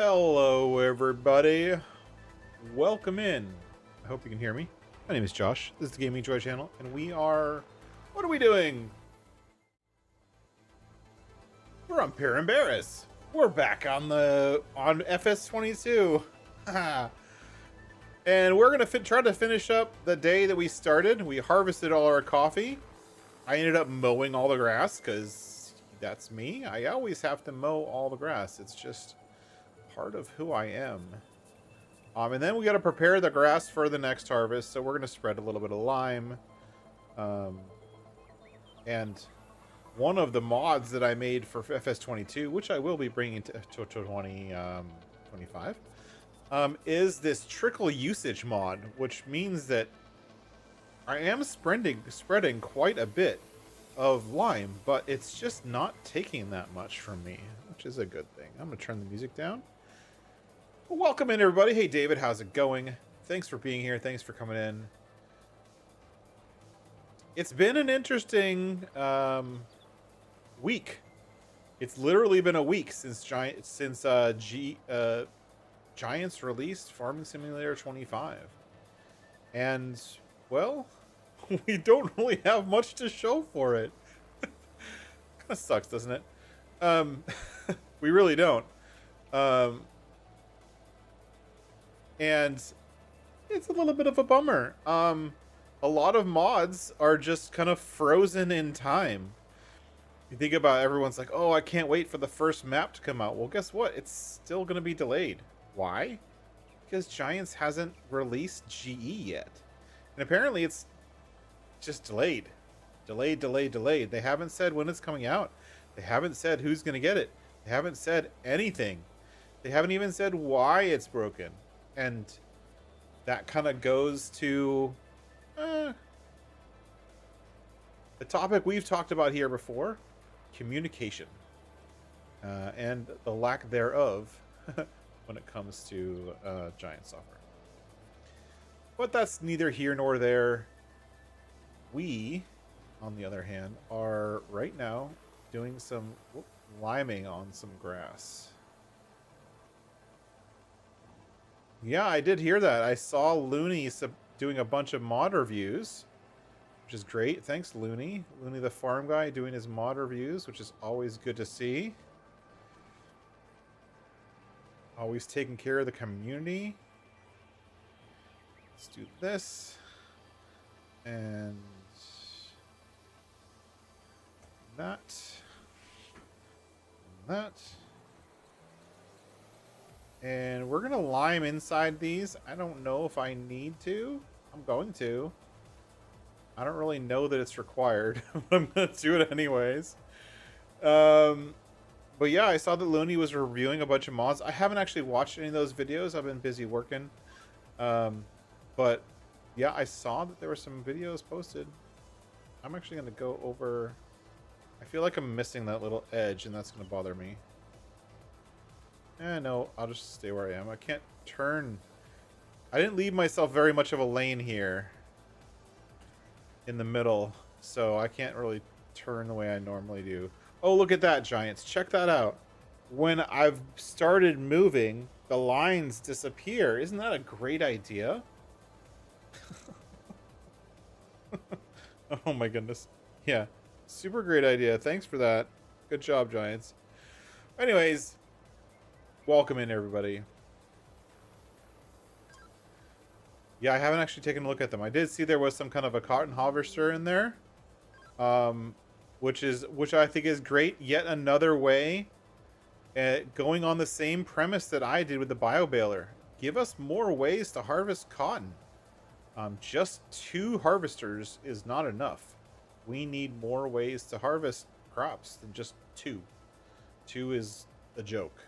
Hello, everybody. Welcome in. I hope you can hear me. My name is Josh. This is the Gaming Joy channel, and we are. What are we doing? We're on Parambaris. We're back on FS22, and we're gonna try to finish up the day that we started. We harvested all our coffee. I ended up mowing all the grass because that's me. I always have to mow all the grass. It's just part of who I am. And then we got to prepare the grass for the next harvest. So we're going to spread a little bit of lime. And one of the mods that I made for FS22, which I will be bringing to 2025, is this trickle usage mod, which means that I am spreading quite a bit of lime, but it's just not taking that much from me, which is a good thing. I'm going to turn the music down. Welcome in, everybody. Hey, David, how's it going? Thanks for being here. Thanks for coming in. It's been an interesting week. It's literally been a week since Giants released Farming Simulator 25, and well, we don't really have much to show for it. Kind of sucks, doesn't it? We really don't. And it's a little bit of a bummer. A lot of mods are just kind of frozen in time. You think about everyone's like, oh, I can't wait for the first map to come out. Well, guess what? It's still going to be delayed. Why? Because Giants hasn't released GE yet. And apparently it's just delayed. Delayed. They haven't said when it's coming out. They haven't said who's going to get it. They haven't said anything. They haven't even said why it's broken. And that kind of goes to the topic we've talked about here before, communication, and the lack thereof when it comes to Giant software. But that's neither here nor there. We, on the other hand, are right now doing some liming on some grass. Yeah, I did hear that. I saw Looney doing a bunch of mod reviews, which is great. Thanks, Looney. Looney the farm guy doing his mod reviews, which is always good to see. Always taking care of the community. Let's do this. And that. And that. And we're going to lime inside these. I don't know if I need to. I'm going to. I don't really know that it's required, but I'm going to do it anyways. But yeah, I saw that Looney was reviewing a bunch of mods. I haven't actually watched any of those videos. I've been busy working. But yeah, I saw that there were some videos posted. I'm actually going to go over. I feel like I'm missing that little edge, and that's going to bother me. No, I'll just stay where I am. I can't turn. I didn't leave myself very much of a lane here in the middle, so I can't really turn the way I normally do. Oh, look at that, Giants. Check that out. When I've started moving, the lines disappear. Isn't that a great idea? Oh my goodness. Yeah, super great idea. Thanks for that. Good job, Giants. Anyways, welcome in, everybody. Yeah, I haven't actually taken a look at them. I did see there was some kind of a cotton harvester in there, which I think is great. Yet another way, going on the same premise that I did with the bio baler. Give us more ways to harvest cotton. Just 2 harvesters is not enough. We need more ways to harvest crops than just 2. 2 is a joke.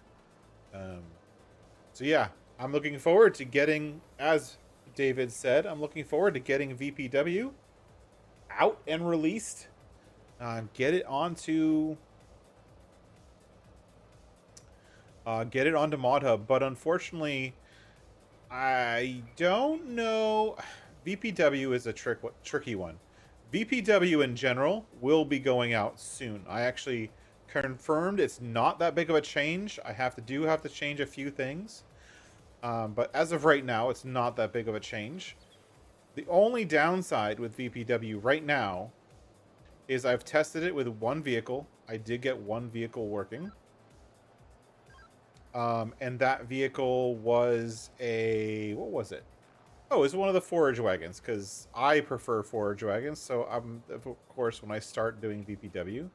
So yeah, I'm looking forward to getting, as David said, I'm looking forward to getting VPW out and released. Get it onto ModHub, but unfortunately, I don't know. VPW is a tricky one. VPW in general will be going out soon. I actually confirmed it's not that big of a change. I have to change a few things. But as of right now, it's not that big of a change. The only downside with VPW right now is I've tested it with one vehicle. I did get one vehicle working. And that vehicle was what was it? Oh, it's one of the forage wagons, because I prefer forage wagons. So of course, when I start doing VPW,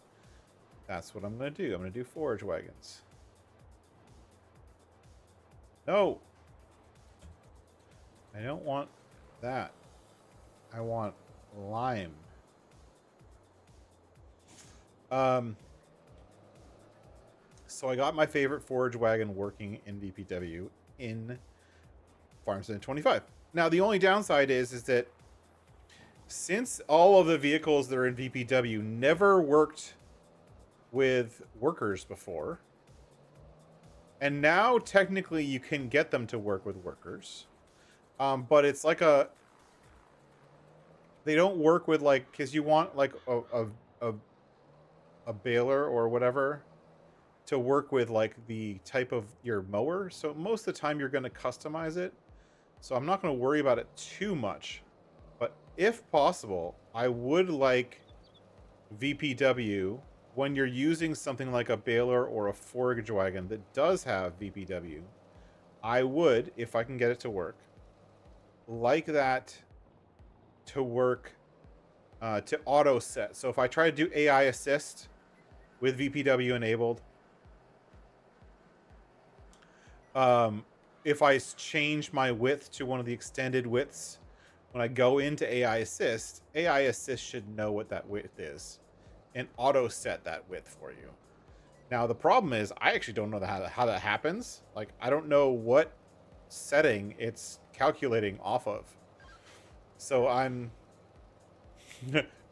that's what I'm going to do. I'm going to do forage wagons. No. I don't want that. I want lime. So I got my favorite forage wagon working in VPW in Farmstead 25. Now, the only downside is that since all of the vehicles that are in VPW never worked with workers before, and now technically you can get them to work with workers, but it's like they don't work with, like, because you want like a baler or whatever to work with like the type of your mower. So most of the time you're going to customize it. So I'm not going to worry about it too much. But if possible, I would like VPW when you're using something like a baler or a forage wagon that does have VPW. I would, if I can get it to work, like that to work to auto set. So if I try to do AI assist with VPW enabled, if I change my width to one of the extended widths, when I go into AI assist should know what that width is and auto set that width for you. Now, the problem is I actually don't know how that happens. Like, I don't know what setting it's calculating off of. So I've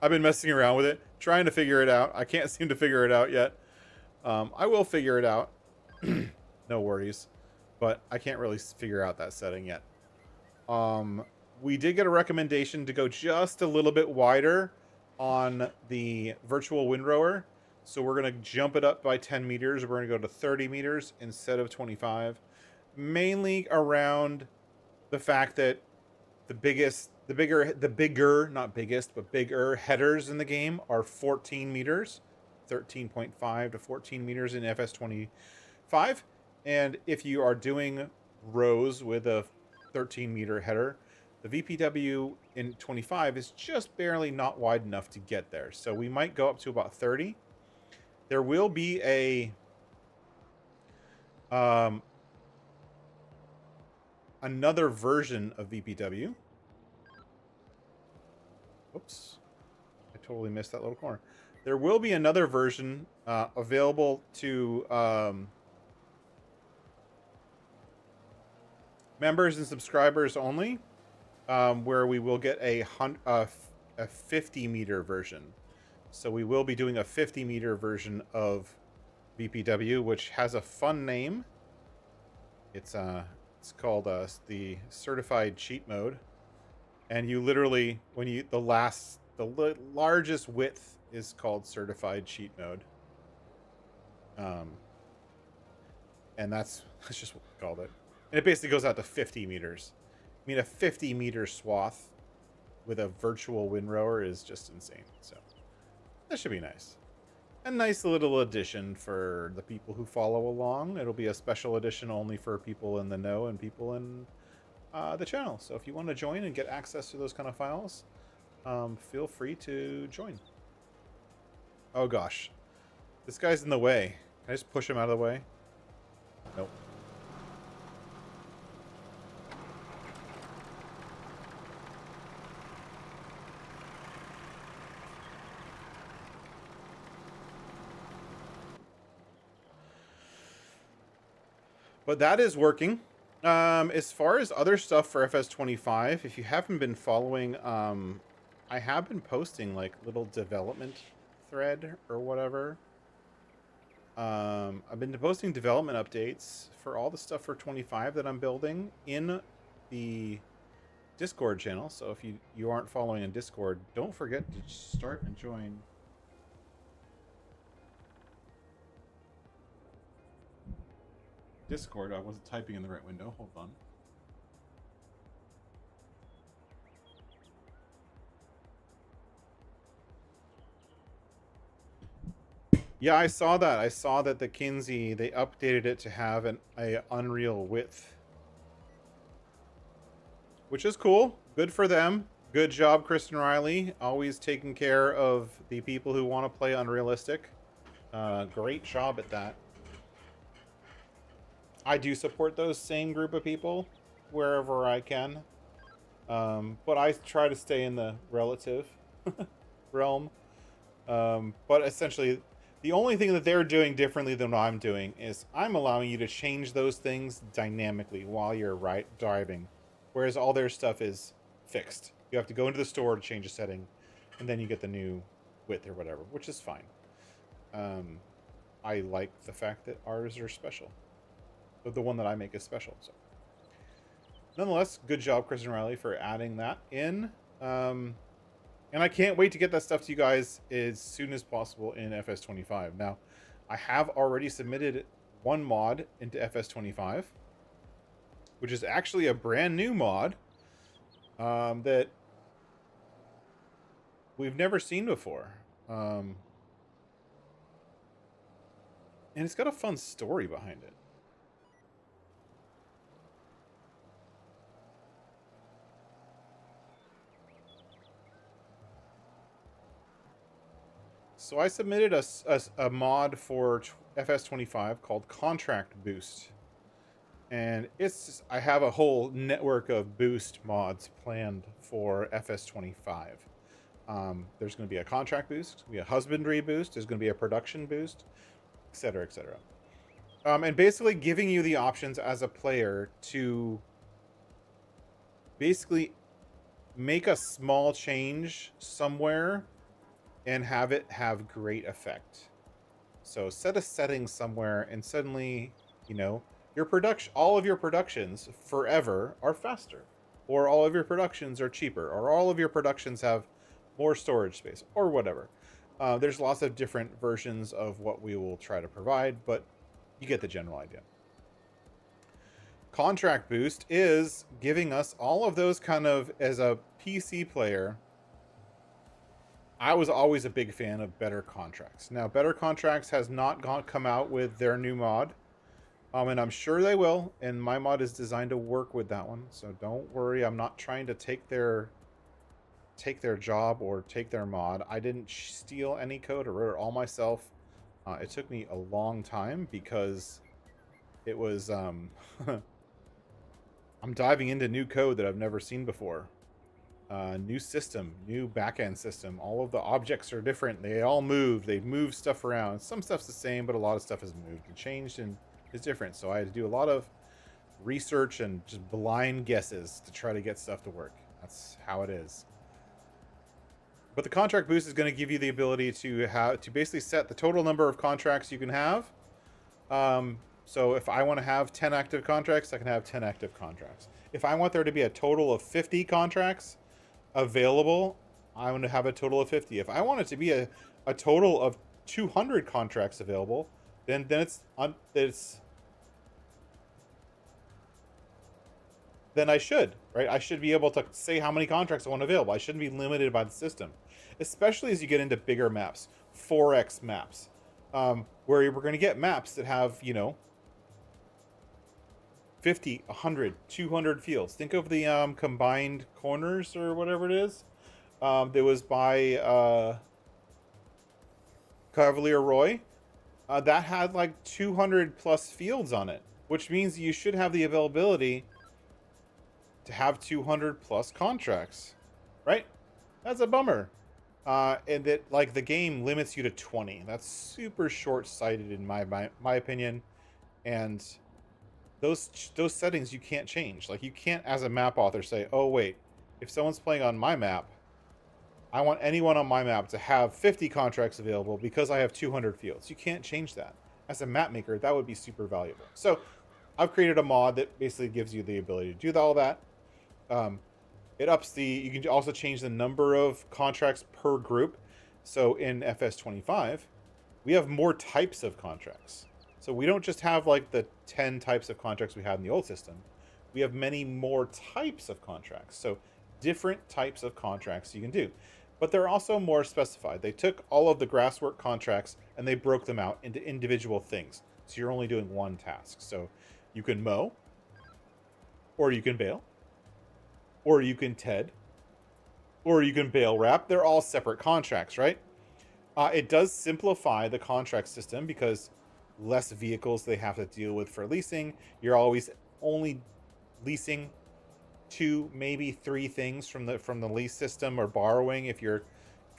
been messing around with it, trying to figure it out. I can't seem to figure it out yet. I will figure it out. No worries. But I can't really figure out that setting yet. We did get a recommendation to go just a little bit wider on the virtual windrower. So we're going to jump it up by 10 meters. We're going to go to 30 meters instead of 25. Mainly around the fact that the bigger, not biggest, but bigger headers in the game are 14 meters. 13.5 to 14 meters in FS22. And if you are doing rows with a 13-meter header, the VPW in 25 is just barely not wide enough to get there. So we might go up to about 30. There will be another version of VPW. Oops. I totally missed that little corner. There will be another version available to members and subscribers only, where we will get a 50-meter version. So we will be doing a 50-meter version of VPW, which has a fun name. It's called the certified cheat mode, and you literally, when you the largest width is called certified cheat mode. And that's just what we called it. And it basically goes out to 50 meters. I mean, a 50-meter swath with a virtual windrower is just insane. So that should be nice. A nice little addition for the people who follow along. It'll be a special edition only for people in the know and people in the channel. So if you want to join and get access to those kind of files, feel free to join. Oh gosh. This guy's in the way. Can I just push him out of the way? Nope. But that is working. As far as other stuff for FS25, if you haven't been following, I have been posting like little development thread or whatever. I've been posting development updates for all the stuff for 25 that I'm building in the Discord channel. So if you aren't following in Discord, don't forget to start and join. Discord. I wasn't typing in the right window. Hold on. Yeah, I saw that. I saw that the Kinsey, they updated it to have a Unreal width, which is cool. Good for them. Good job, Kristen Riley. Always taking care of the people who want to play unrealistic. Great job at that. I do support those same group of people wherever I can. But I try to stay in the relative realm. But essentially, the only thing that they're doing differently than what I'm doing is I'm allowing you to change those things dynamically while you're driving, whereas all their stuff is fixed. You have to go into the store to change a setting, and then you get the new width or whatever, which is fine. I like the fact that ours are special. But the one that I make is special. So, nonetheless, good job, Chris and Riley, for adding that in. And I can't wait to get that stuff to you guys as soon as possible in FS25. Now, I have already submitted one mod into FS25, which is actually a brand new mod that we've never seen before. And it's got a fun story behind it. So I submitted a mod for FS25 called Contract Boost. And I have a whole network of boost mods planned for FS25. There's going to be a contract boost, there's going to be a husbandry boost, there's going to be a production boost, etc., etc. And basically giving you the options as a player to basically make a small change somewhere and have it have great effect. So set a setting somewhere and suddenly, you know, all of your productions forever are faster, or all of your productions are cheaper, or all of your productions have more storage space, or whatever. There's lots of different versions of what we will try to provide, but you get the general idea. Contract Boost is giving us all of those kind of, as a PC player, I was always a big fan of Better Contracts. Now, Better Contracts has not come out with their new mod, and I'm sure they will, and my mod is designed to work with that one, so don't worry. I'm not trying to take their job or take their mod. I didn't steal any code. I wrote it all myself. It took me a long time because it was I'm diving into new code that I've never seen before. New system, new backend system. All of the objects are different. They all move. They move stuff around. Some stuff's the same, but a lot of stuff has moved and changed and is different. So I had to do a lot of research and just blind guesses to try to get stuff to work. That's how it is. But the contract boost is going to give you the ability to basically set the total number of contracts you can have. So if I want to have 10 active contracts, I can have 10 active contracts. If I want there to be a total of 50 contracts available, I'm going to have a total of 50. If I want it to be a total of 200 contracts available, then then I should, right? I should be able to say how many contracts I want available. I shouldn't be limited by the system, especially as you get into bigger maps, 4x maps, where we're going to get maps that have, 50, 100, 200 fields. Think of the combined corners or whatever it is. That was by Cavalier Roy. That had like 200 plus fields on it, which means you should have the availability to have 200 plus contracts, right? That's a bummer. And that, like, the game limits you to 20. That's super short-sighted in my opinion. And those settings you can't change. Like, you can't, as a map author, say, oh wait, if someone's playing on my map, I want anyone on my map to have 50 contracts available because I have 200 fields. You can't change that. As a map maker, that would be super valuable. So I've created a mod that basically gives you the ability to do all that. It ups you can also change the number of contracts per group. So in FS25, we have more types of contracts. So we don't just have like the 10 types of contracts we had in the old system. We have many more types of contracts. So different types of contracts you can do. But they're also more specified. They took all of the grasswork contracts and they broke them out into individual things. So you're only doing one task. So you can mow, or you can bale, or you can TED, or you can bale wrap. They're all separate contracts, right? It does simplify the contract system because less vehicles they have to deal with for leasing. You're always only leasing 2, maybe 3 things from the lease system, or borrowing if you're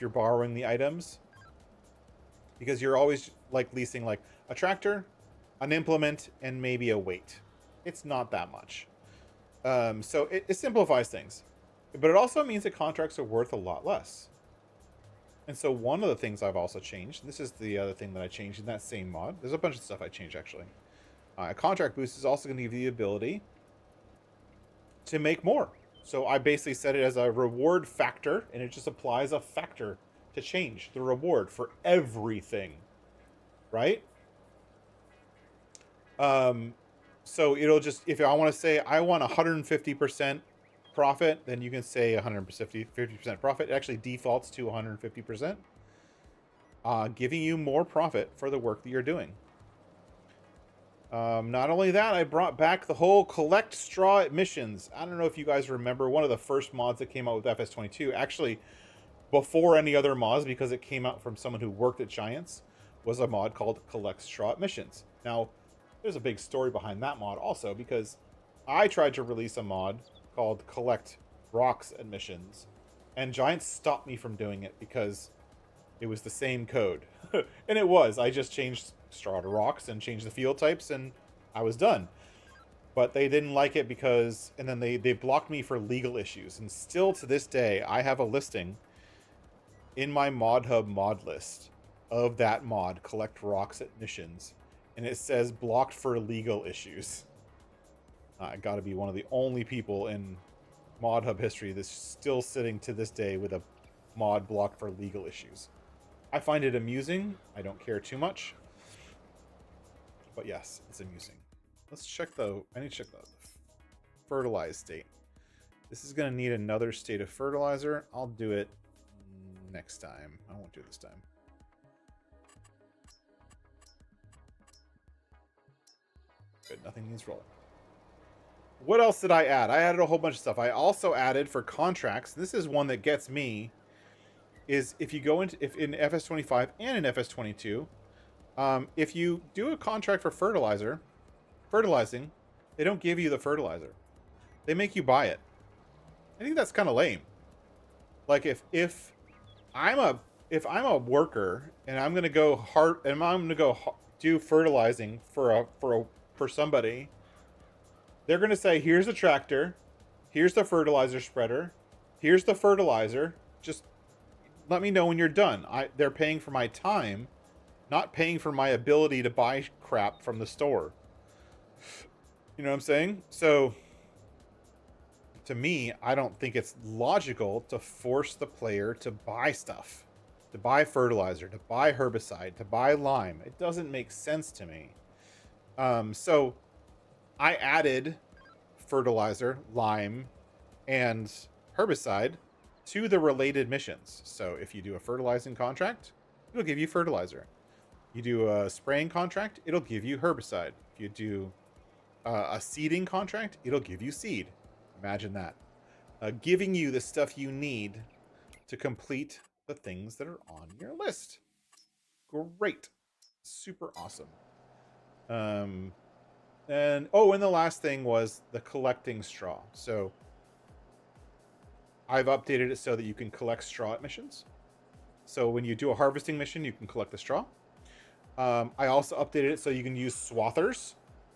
borrowing the items, because you're always like leasing like a tractor, an implement, and maybe a weight. It's not that much. So it simplifies things, but it also means that contracts are worth a lot less. And so one of the things I've also changed, and this is the other thing that I changed in that same mod. There's a bunch of stuff I changed actually. A contract boost is also going to give you the ability to make more. So I basically set it as a reward factor, and it just applies a factor to change the reward for everything, right? So it'll just, if I want to say I want 150% profit, then you can say 150% profit. It actually defaults to 150%, giving you more profit for the work that you're doing. Not only that, I brought back the whole collect straw at missions. I don't know if you guys remember, one of the first mods that came out with FS22, actually before any other mods, because it came out from someone who worked at Giants, was a mod called collect straw at missions. Now, there's a big story behind that mod also, because I tried to release a mod called collect rocks at missions, and Giants stopped me from doing it because it was the same code. And it was. I just changed straw to rocks and changed the field types, and I was done. But they didn't like it because, and then they blocked me for legal issues. And still to this day, I have a listing in my mod hub mod list of that mod, collect rocks at missions, and it says blocked for legal issues. I gotta be one of the only people in mod hub history that's still sitting to this day with a mod blocked for legal issues. I find it amusing. I don't care too much, but yes, it's amusing. Let's check I need to check the fertilized state. This is going to need another state of fertilizer. I'll do it next time. I won't do it this time. Good, nothing needs rolling. What else did I add? I added a whole bunch of stuff. I also added for contracts. This is one that gets me. Is if you go into in FS25 and in FS22, if you do a contract for fertilizing, they don't give you the fertilizer. They make you buy it. I think that's kind of lame. Like if I'm a worker and I'm gonna go do fertilizing for somebody, they're gonna say, here's the tractor, here's the fertilizer spreader, here's the fertilizer. Just let me know when you're done. They're paying for my time, not paying for my ability to buy crap from the store. You know what I'm saying? So to me, I don't think it's logical to force the player to buy stuff, to buy fertilizer, to buy herbicide, to buy lime. It doesn't make sense to me. So I added fertilizer, lime, and herbicide to the related missions. So if you do a fertilizing contract, it'll give you fertilizer. You do a spraying contract, it'll give you herbicide. If you do a seeding contract, it'll give you seed. Imagine that. Giving you the stuff you need to complete the things that are on your list. Great. Super awesome. And the last thing was the collecting straw. So I've updated it so that you can collect straw at missions. So when you do a harvesting mission, you can collect the straw. I also updated it so you can use swathers.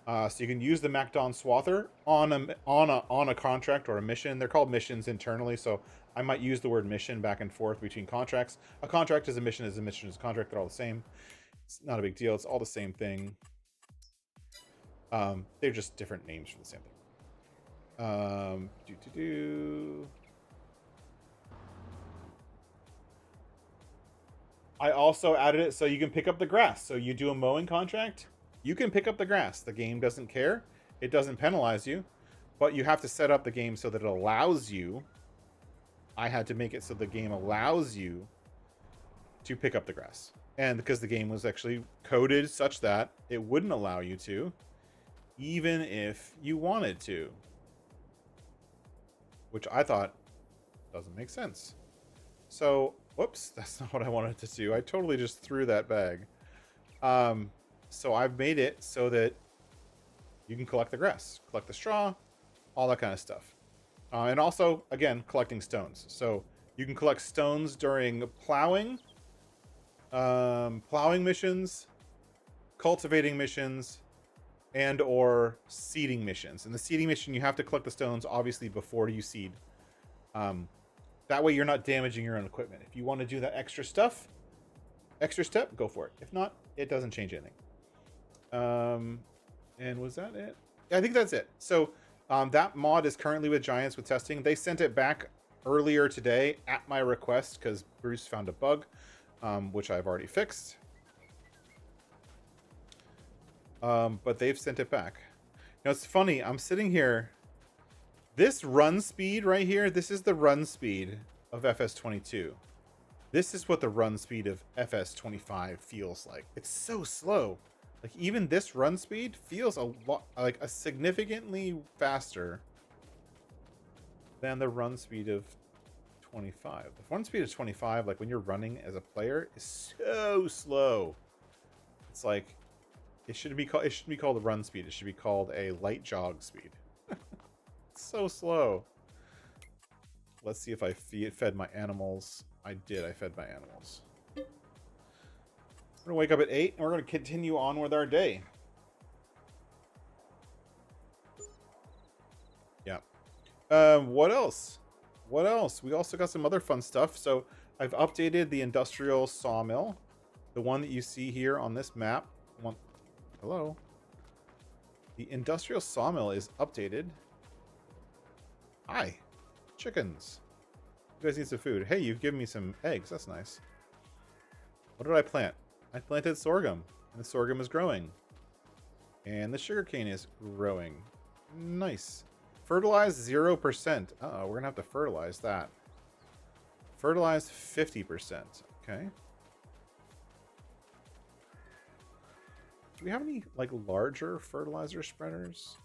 So you can use the MacDon swather on a contract or a mission. They're called missions internally, so I might use the word mission back and forth between contracts. A contract is a mission, is a mission is a contract. They're all the same. It's not a big deal. It's all the same thing. They're just different names for the same thing. I also added it so you can pick up the grass. So you do a mowing contract, You can pick up the grass. The game doesn't care. It doesn't penalize you, but you have to set up the game so that it allows you. I had to make it so the game allows you to pick up the grass. And because the game was actually coded such that it wouldn't allow you to, even if you wanted to. Which I thought doesn't make sense. So, whoops, that's not what I wanted to do. I totally just threw that bag. So I've made it so that you can collect the grass, collect the straw, all that kind of stuff. And also, again, collecting stones. So you can collect stones during plowing missions, cultivating missions, and or seeding missions. In the seeding mission, you have to collect the stones, obviously, before you seed. That way you're not damaging your own equipment. If you want to do that extra step, go for it. If not, it doesn't change anything. And was that it? I think that's it. So that mod is currently with Giants with testing. They sent it back earlier today at my request because Bruce found a bug, which I've already fixed. But they've sent it back. Now it's funny. I'm sitting here. This run speed right here, this is the run speed of FS22. This is what the run speed of FS25 feels like. It's so slow. Like even this run speed feels a lot like a significantly faster than the run speed of 25. The run speed of 25, like when you're running as a player, is so slow. It's like it shouldn't be called a run speed. It should be called a light jog speed. It's so slow. Let's see if I fed my animals. I did. I fed my animals. We're going to wake up at 8, and we're going to continue on with our day. Yeah. What else? What else? We also got some other fun stuff. So I've updated the industrial sawmill. The one that you see here on this map. Hello? The industrial sawmill is updated. Hi. Chickens. You guys need some food. Hey, you've given me some eggs. That's nice. What did I plant? I planted sorghum, and the sorghum is growing. And the sugarcane is growing. Nice. Fertilize 0%. Uh-oh, we're going to have to fertilize that. Fertilize 50%. Okay. Do we have any, like, larger fertilizer spreaders?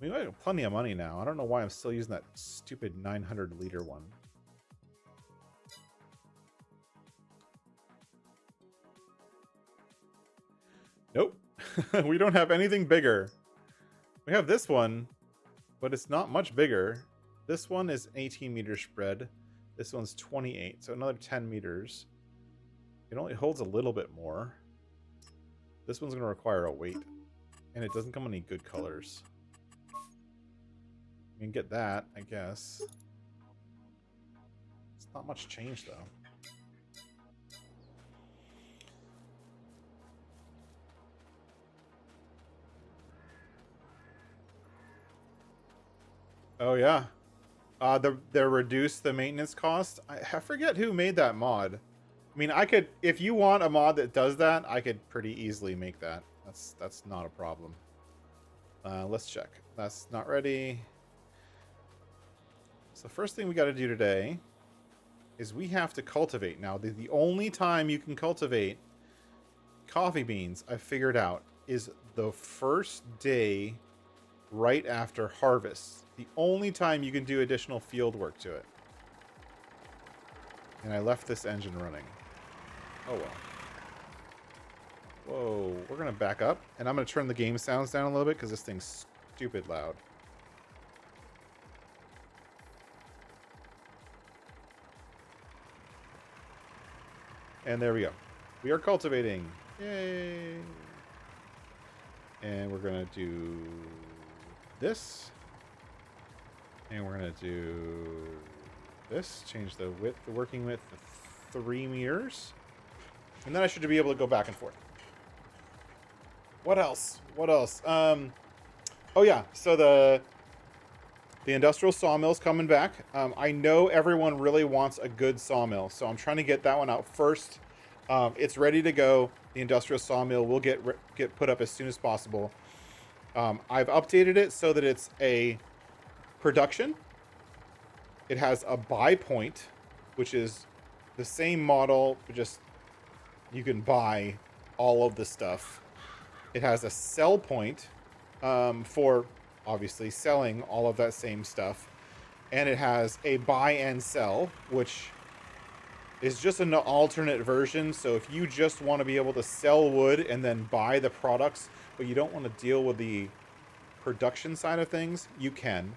We might have plenty of money now. I don't know why I'm still using that stupid 900-liter one. Nope. We don't have anything bigger. We have this one, but it's not much bigger. This one is 18 meter spread. This one's 28, so another 10 meters. It only holds a little bit more. This one's going to require a weight, and it doesn't come in any good colors. You can get that, I guess. It's not much change, though. Oh, yeah. They reduced the maintenance cost. I forget who made that mod. I mean, I could, if you want a mod that does that, I could pretty easily make that. That's not a problem. Let's check. That's not ready. So first thing we got to do today is we have to cultivate. Now, the only time you can cultivate coffee beans, I figured out, is the first day right after harvest. The only time you can do additional field work to it. And I left this engine running. Oh well. Whoa, we're going to back up. And I'm going to turn the game sounds down a little bit because this thing's stupid loud. And there we go. We are cultivating. Yay. And we're going to do this. And we're going to do this. Change the width, the working width to 3 meters. And then I should be able to go back and forth. What else? What else? Oh yeah, so the industrial sawmill's coming back. I know everyone really wants a good sawmill, so I'm trying to get that one out first. It's ready to go. The industrial sawmill will get put up as soon as possible. I've updated it so that it's a production. It has a buy point, which is the same model, but just you can buy all of the stuff. It has a sell point for obviously selling all of that same stuff. And it has a buy and sell, which is just an alternate version. So if you just want to be able to sell wood and then buy the products, but you don't want to deal with the production side of things, you can.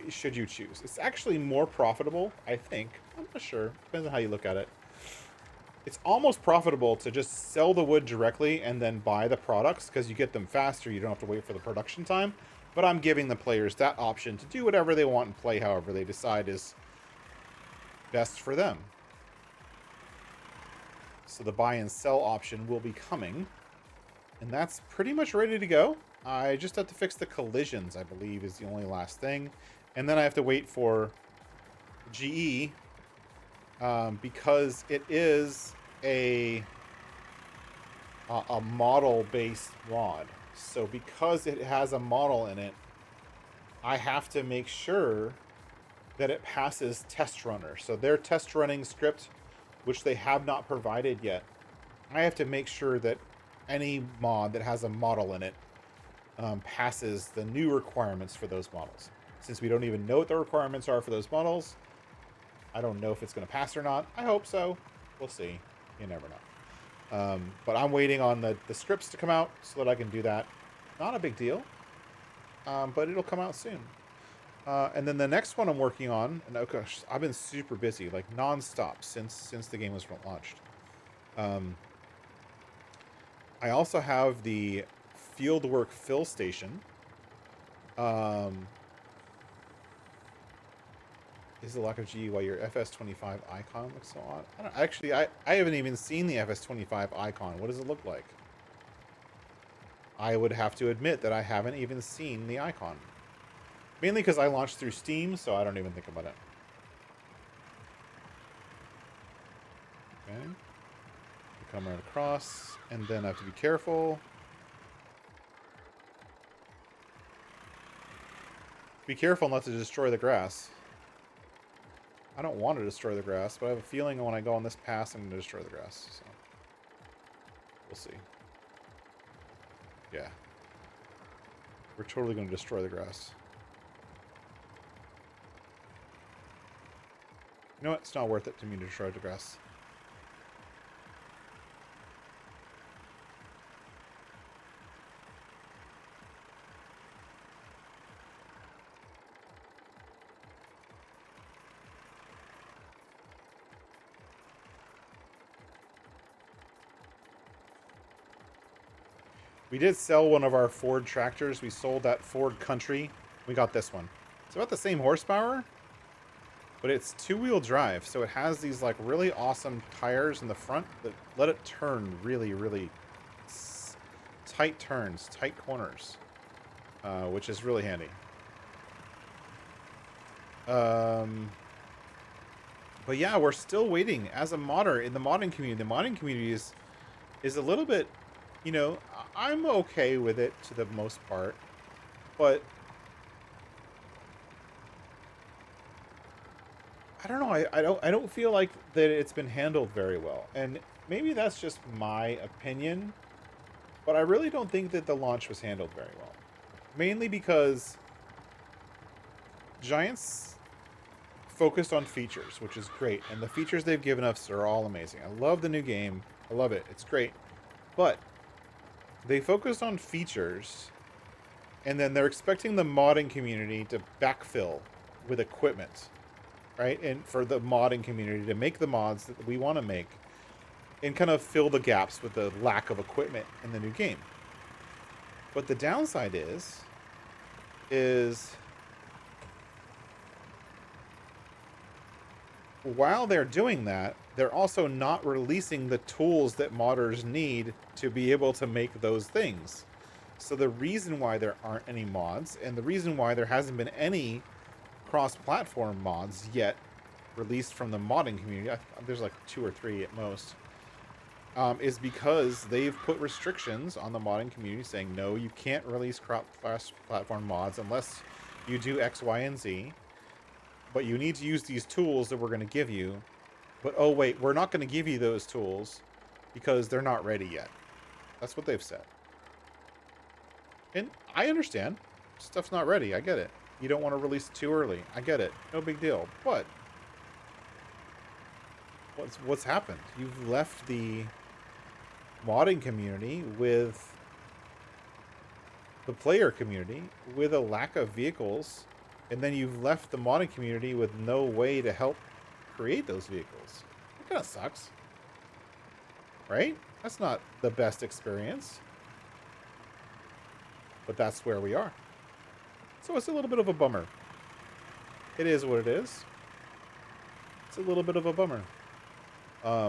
Should you choose. It's actually more profitable, I think. I'm not sure. Depends on how you look at it. It's almost profitable to just sell the wood directly and then buy the products because you get them faster. You don't have to wait for the production time. But I'm giving the players that option to do whatever they want and play however they decide is best for them. So the buy and sell option will be coming. And that's pretty much ready to go. I just have to fix the collisions, I believe, is the only last thing. And then I have to wait for GE because it is a model-based mod. So because it has a model in it, I have to make sure that it passes test runner. So their test running script, which they have not provided yet, I have to make sure that any mod that has a model in it passes the new requirements for those models. Since we don't even know what the requirements are for those models, I don't know if it's going to pass or not. I hope so. We'll see. You never know. But I'm waiting on the scripts to come out so that I can do that. Not a big deal, but it'll come out soon. And then the next one I'm working on, and oh gosh, I've been super busy, like nonstop since the game was launched. I also have the Fieldwork fill station. Is the lack of GE while your FS25 icon looks so odd? I haven't even seen the FS25 icon. What does it look like? I would have to admit that I haven't even seen the icon. Mainly because I launched through Steam, so I don't even think about it. Okay. Come right across, and then I have to be careful. Be careful not to destroy the grass. I don't want to destroy the grass, but I have a feeling when I go on this pass, I'm going to destroy the grass. So we'll see. Yeah. We're totally going to destroy the grass. You know what? It's not worth it to me to destroy the grass. We did sell one of our Ford tractors. We sold that Ford Country. We got this one. It's about the same horsepower, but it's two-wheel drive. So it has these like really awesome tires in the front that let it turn really, really tight turns, tight corners, which is really handy. But yeah, we're still waiting as a modder in the modding community. The modding community is a little bit, you know, I'm okay with it to the most part, but I don't know. I don't feel like that it's been handled very well, and maybe that's just my opinion, but I really don't think that the launch was handled very well. Mainly because Giants focused on features, which is great, and the features they've given us are all amazing. I love the new game. I love it. It's great. But they focused on features, and then they're expecting the modding community to backfill with equipment, right? And for the modding community to make the mods that we want to make and kind of fill the gaps with the lack of equipment in the new game. But the downside is while they're doing that, they're also not releasing the tools that modders need to be able to make those things. So the reason why there aren't any mods, and the reason why there hasn't been any cross-platform mods yet, released from the modding community, there's like 2 or 3 at most, is because they've put restrictions on the modding community saying, no, you can't release cross-platform mods unless you do X, Y, and Z, but you need to use these tools that we're going to give you. But oh wait, we're not going to give you those tools because they're not ready yet. That's what they've said. And I understand. Stuff's not ready. I get it. You don't want to release it too early. I get it. No big deal. But what's happened? You've left the modding community with the player community with a lack of vehicles, and then you've left the modding community with no way to help create those vehicles. That kind of sucks. Right? That's not the best experience. But that's where we are. So it's a little bit of a bummer. It is what it is. It's a little bit of a bummer.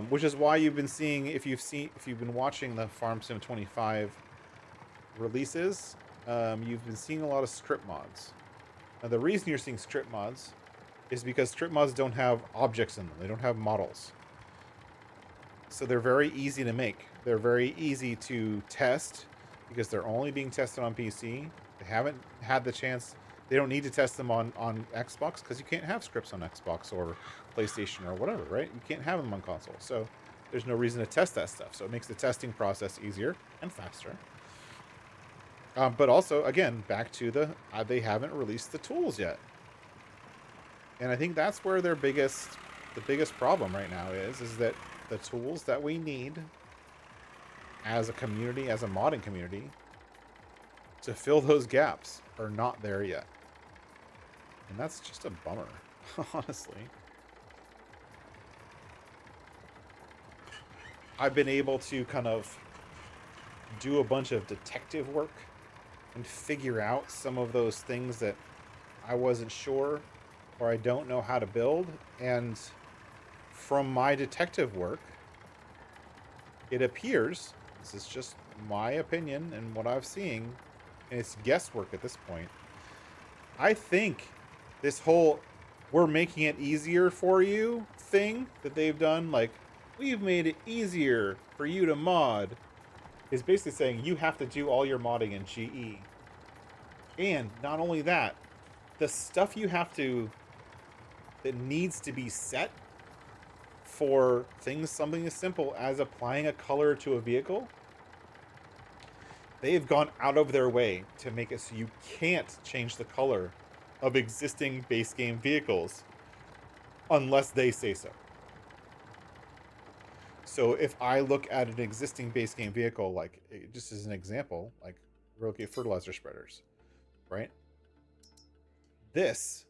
Which is why you've been seeing, if you've been watching the Farm Sim 25 releases, you've been seeing a lot of script mods. Now the reason you're seeing script mods is because script mods don't have objects in them. They don't have models. So they're very easy to make. They're very easy to test because they're only being tested on PC. They haven't had the chance. They don't need to test them on Xbox because you can't have scripts on Xbox or PlayStation or whatever, right? You can't have them on console. So there's no reason to test that stuff. So it makes the testing process easier and faster. But also, again, back to they haven't released the tools yet. And I think that's where the biggest problem right now is that the tools that we need as a community, as a modding community, to fill those gaps are not there yet. And that's just a bummer, honestly. I've been able to kind of do a bunch of detective work and figure out some of those things that I wasn't sure or I don't know how to build. And from my detective work, it appears, this is just my opinion and what I'm seeing, and it's guesswork at this point, I think this whole we're making it easier for you thing that they've done, like, we've made it easier for you to mod, is basically saying you have to do all your modding in GE. And not only that, the stuff you have to, that needs to be set for things, something as simple as applying a color to a vehicle, they've gone out of their way to make it so you can't change the color of existing base game vehicles unless they say so. So if I look at an existing base game vehicle, like just as an example, like we're looking at fertilizer spreaders, right? This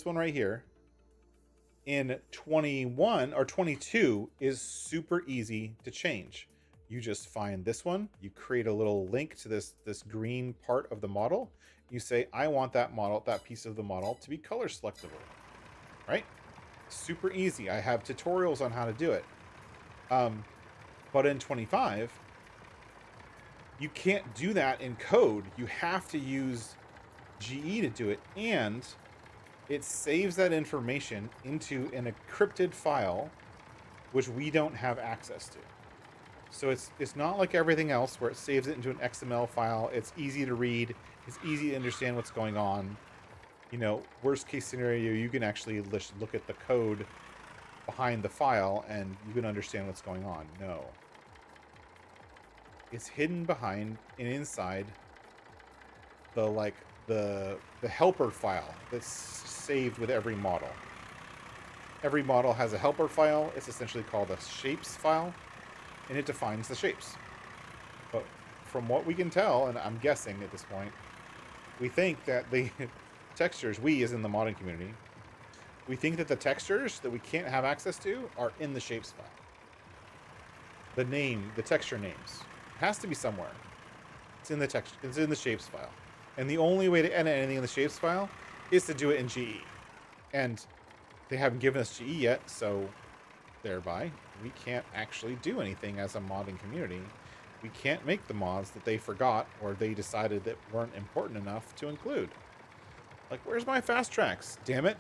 one right here in 21 or 22 is super easy to change. You just find this one, you create a little link to this green part of the model. You say, I want that model, that piece of the model to be color selectable, right? Super easy. I have tutorials on how to do it. But in 25, you can't do that in code. You have to use GE to do it, and it saves that information into an encrypted file, which we don't have access to. So it's not like everything else where it saves it into an XML file. It's easy to read. It's easy to understand what's going on. You know, worst case scenario, you can actually look at the code behind the file and you can understand what's going on. No. It's hidden behind and inside the helper file that's saved with every model. Every model has a helper file. It's essentially called a shapes file, and it defines the shapes. But from what we can tell, and I'm guessing at this point, we think that the textures, we as in the modding community, we think that the textures that we can't have access to are in the shapes file. The texture names. It has to be somewhere. It's in the text. It's in the shapes file. And the only way to edit anything in the shapes file is to do it in GE. And they haven't given us GE yet, so thereby we can't actually do anything as a modding community. We can't make the mods that they forgot or they decided that weren't important enough to include. Like, where's my fast tracks? Damn it.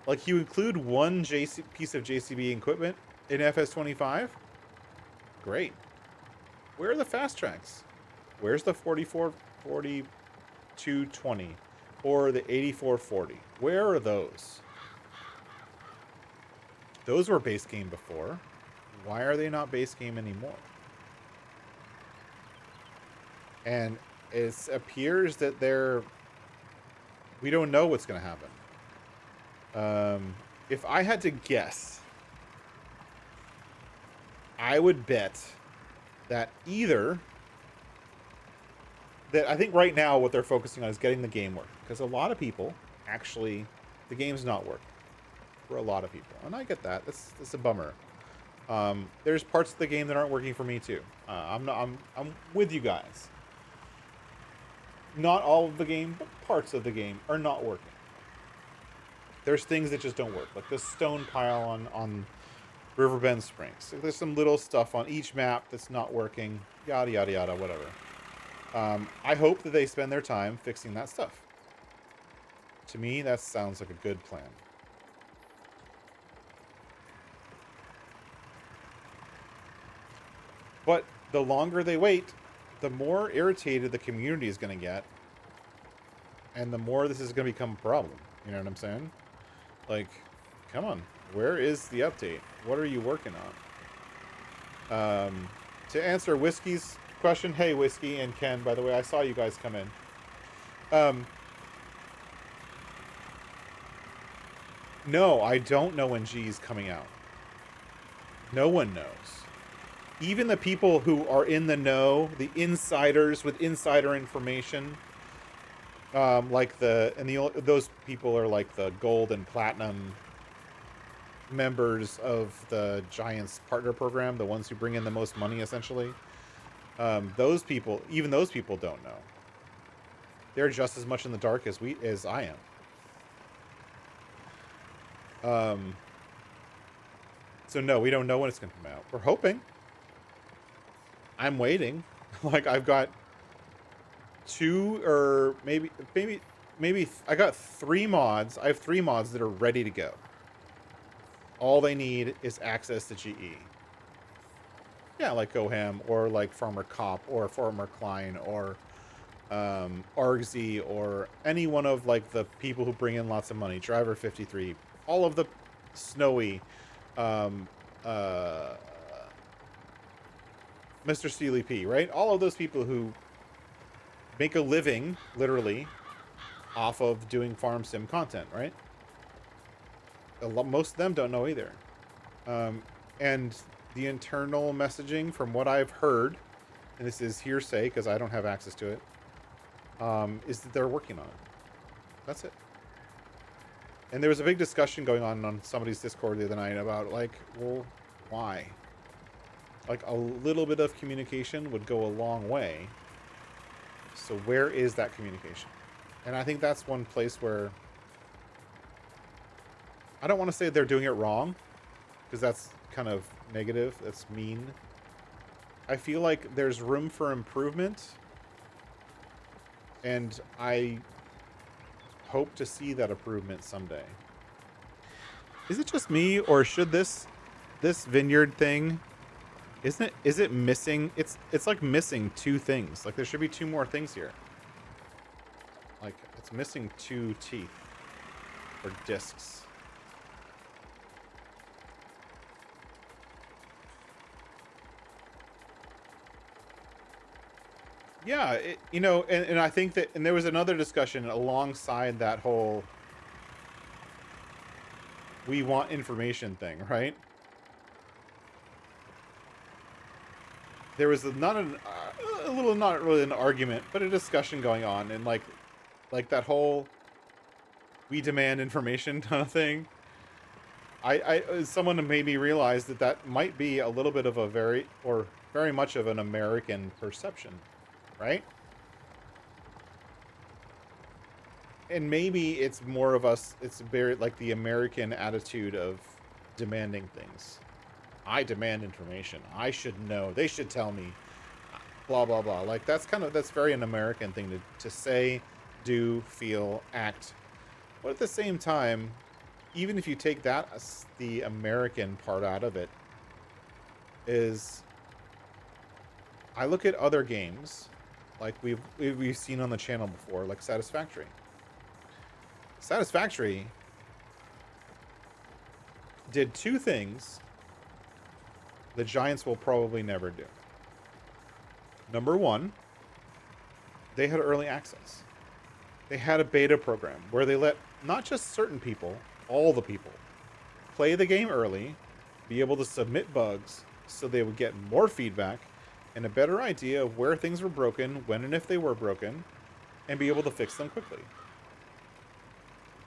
Like, you include one piece of JCB equipment in FS25? Great. Where are the fast tracks? Where's the 4220 or the 8440? Where are those? Those were base game before. Why are they not base game anymore? And it appears that we don't know what's going to happen. If I had to guess, I would bet that I think right now what they're focusing on is getting the game working, because a lot of people actually, the game's not working for a lot of people, and I get that. That's a bummer. There's parts of the game that aren't working for me too. I'm with you guys. Not all of the game, but parts of the game are not working. There's things that just don't work, like the stone pile on Riverbend Springs. So there's some little stuff on each map that's not working, yada, yada, yada, whatever. I hope that they spend their time fixing that stuff. To me, that sounds like a good plan. But the longer they wait, the more irritated the community is going to get, and the more this is going to become a problem. You know what I'm saying? Like, come on. Where is the update? What are you working on? To answer Whiskey's question, hey, Whiskey and Ken, by the way, I saw you guys come in. No, I don't know when G's coming out. No one knows. Even the people who are in the know, the insiders with insider information, those people are like the gold and platinum members of the Giants partner program, the ones who bring in the most money, essentially. Those people don't know. They're just as much in the dark as I am. So no, we don't know when it's going to come out. We're hoping. I'm waiting. Like, I've got maybe I got 3 mods. I have 3 mods that are ready to go. All they need is access to GE. Yeah, like Goham, or like Farmer Cop, or Farmer Klein, or Argsy, or any one of like the people who bring in lots of money. Driver 53, all of the Snowy, Mr. Steely P, right? All of those people who make a living, literally, off of doing farm sim content, right? Most of them don't know either. And the internal messaging, from what I've heard, and this is hearsay because I don't have access to it, is that they're working on it. That's it. And there was a big discussion going on somebody's Discord the other night about, like, well, why? Like, a little bit of communication would go a long way. So where is that communication? And I think that's one place where I don't want to say they're doing it wrong, because that's kind of negative. That's mean. I feel like there's room for improvement, and I hope to see that improvement someday. Is it just me, or should this vineyard thing, is it missing? It's like missing 2 things. Like, there should be 2 more things here. Like, it's missing 2 teeth or discs. Yeah, and I think that, and there was another discussion alongside that whole we want information thing, right? There was not really an argument, but a discussion going on, and like that whole we demand information kind of thing. Someone made me realize that might be a little bit of a very much of an American perception, right? And maybe it's more of us, it's very like the American attitude of demanding things. I demand information. I should know. They should tell me. Blah, blah, blah. Like, that's very an American thing to say, do, feel, act. But at the same time, even if you take that as the American part out of it, is I look at other games like we've seen on the channel before, like Satisfactory. Satisfactory did two things the Giants will probably never do. Number one, they had early access. They had a beta program where they let not just certain people, all the people, play the game early, be able to submit bugs so they would get more feedback and a better idea of where things were broken, when and if they were broken, and be able to fix them quickly.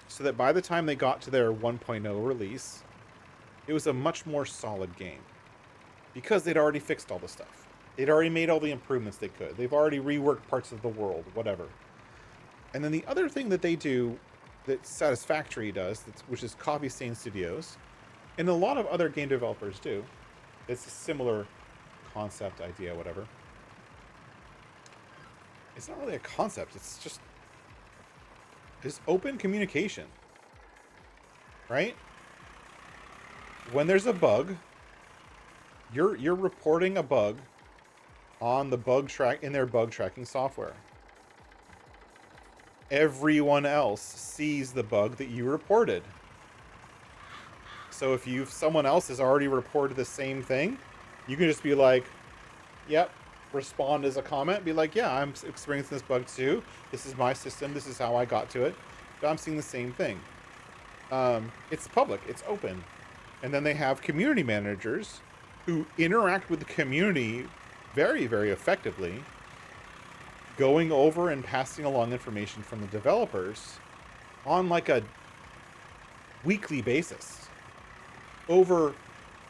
So that by the time they got to their 1.0 release, it was a much more solid game. Because they'd already fixed all the stuff. They'd already made all the improvements they could. They've already reworked parts of the world, whatever. And then the other thing that they do, that Satisfactory does, which is Coffee Stain Studios, and a lot of other game developers do, it's a similar concept, idea, whatever. It's not really a concept, it's just open communication. Right? When there's a bug, you're reporting a bug on the bug track in their bug tracking software. Everyone else sees the bug that you reported. So if someone else has already reported the same thing, you can just be like, yep, respond as a comment, be like, yeah, I'm experiencing this bug too. This is my system. This is how I got to it. But I'm seeing the same thing. It's public. It's open. And then they have community managers who interact with the community very, very effectively, going over and passing along information from the developers on like a weekly basis. Over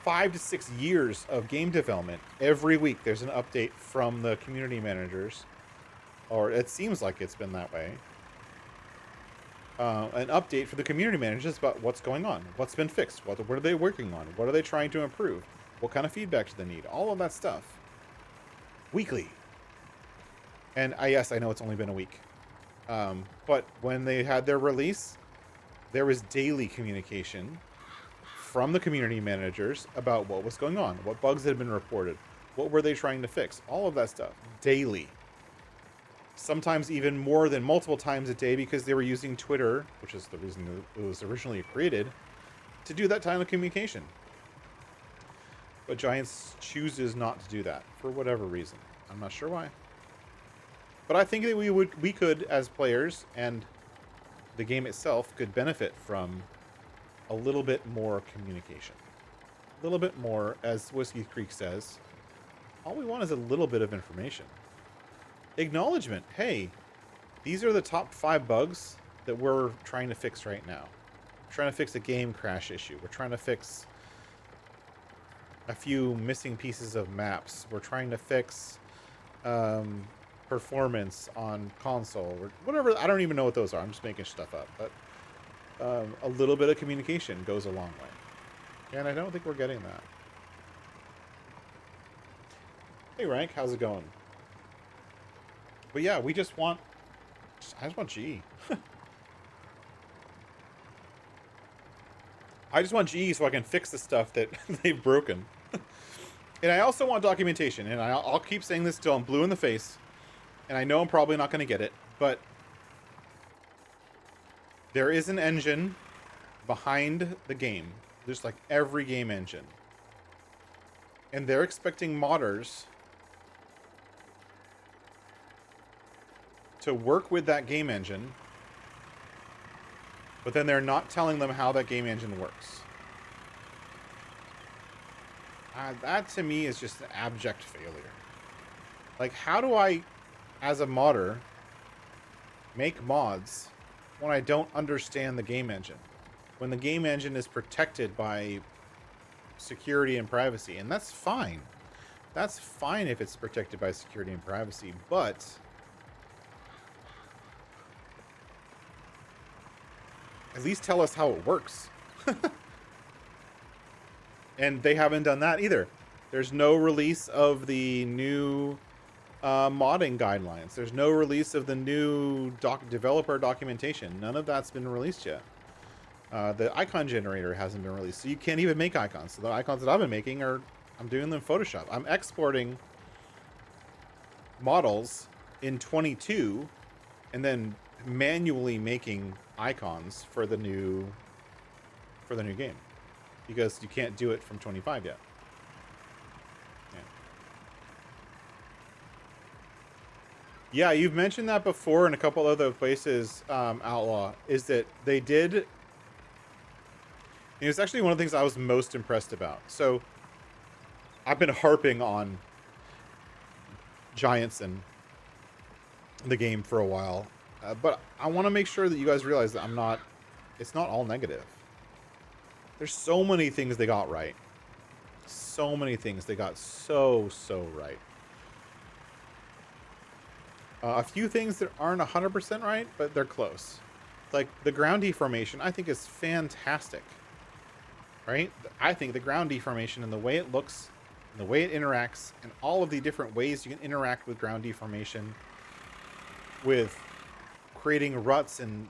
5 to 6 years of game development, every week there's an update from the community managers, or it seems like it's been that way. An update for the community managers about what's going on, what's been fixed, what are they working on, what are they trying to improve, what kind of feedback do they need, all of that stuff. Weekly. And yes, I know it's only been a week. But when they had their release, there was daily communication from the community managers about what was going on, what bugs had been reported, what were they trying to fix, all of that stuff, daily. Sometimes even more than multiple times a day because they were using Twitter, which is the reason it was originally created, to do that kind of communication. But Giants chooses not to do that for whatever reason. I'm not sure why. But I think that we could, as players, and the game itself could benefit from a little bit more communication. A little bit more, as Whiskey Creek says, all we want is a little bit of information. Acknowledgement. Hey, these are the top 5 bugs that we're trying to fix right now. We're trying to fix a game crash issue. We're trying to fix a few missing pieces of maps. We're trying to fix performance on console or whatever. I don't even know what those are. I'm just making stuff up. But a little bit of communication goes a long way. And I don't think we're getting that. Hey, Rank, how's it going? But yeah, we just want... I just want GE. I just want GE so I can fix the stuff that they've broken. And I also want documentation. And I'll keep saying this till I'm blue in the face. And I know I'm probably not going to get it. But there is an engine behind the game. There's like every game engine. And they're expecting modders to work with that game engine, but then they're not telling them how that game engine works. That to me is just an abject failure. Like, how do I, as a modder, make mods when I don't understand the game engine? When the game engine is protected by security and privacy, and that's fine. That's fine if it's protected by security and privacy, but at least tell us how it works. And they haven't done that either. There's no release of the new modding guidelines. There's no release of the new developer documentation. None of that's been released yet. The icon generator hasn't been released, so you can't even make icons. So the icons that I've been making I'm doing them in Photoshop. I'm exporting models in 22 and then manually making icons for the new game, because you can't do it from 25 yet. Yeah, you've mentioned that before in a couple other places, Outlaw, is that they did. It was actually one of the things I was most impressed about. So I've been harping on giants in the game for a while, but I want to make sure that you guys realize that it's not all negative. There's so many things they got right. So many things they got so right. A few things that aren't 100% right, but they're close. Like the ground deformation, I think is fantastic. Right? I think the ground deformation and the way it looks, and the way it interacts, and all of the different ways you can interact with ground deformation, with creating ruts and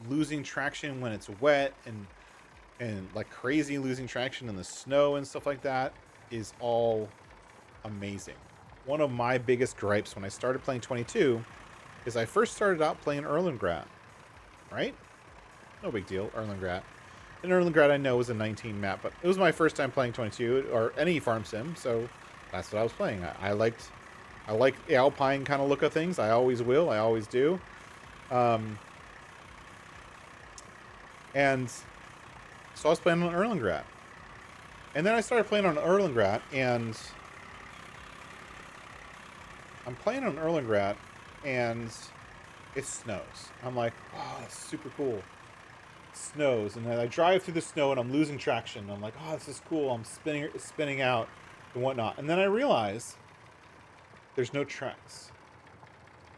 losing traction when it's wet, and like crazy losing traction in the snow and stuff like that, is all amazing. One of my biggest gripes when I started playing 22 is I first started out playing Erlengrad, right? No big deal, Erlengrad. And Erlengrad I know was a 19 map, but it was my first time playing 22 or any farm sim, so that's what I was playing. I like the Alpine kind of look of things. I always will. I always do. And so I was playing on Erlengrad. And then I started playing on Erlengrad, and I'm playing on Erlengrad, and it snows. I'm like, oh, that's super cool. It snows, and then I drive through the snow, and I'm losing traction. I'm like, oh, this is cool. I'm spinning out and whatnot. And then I realize there's no tracks.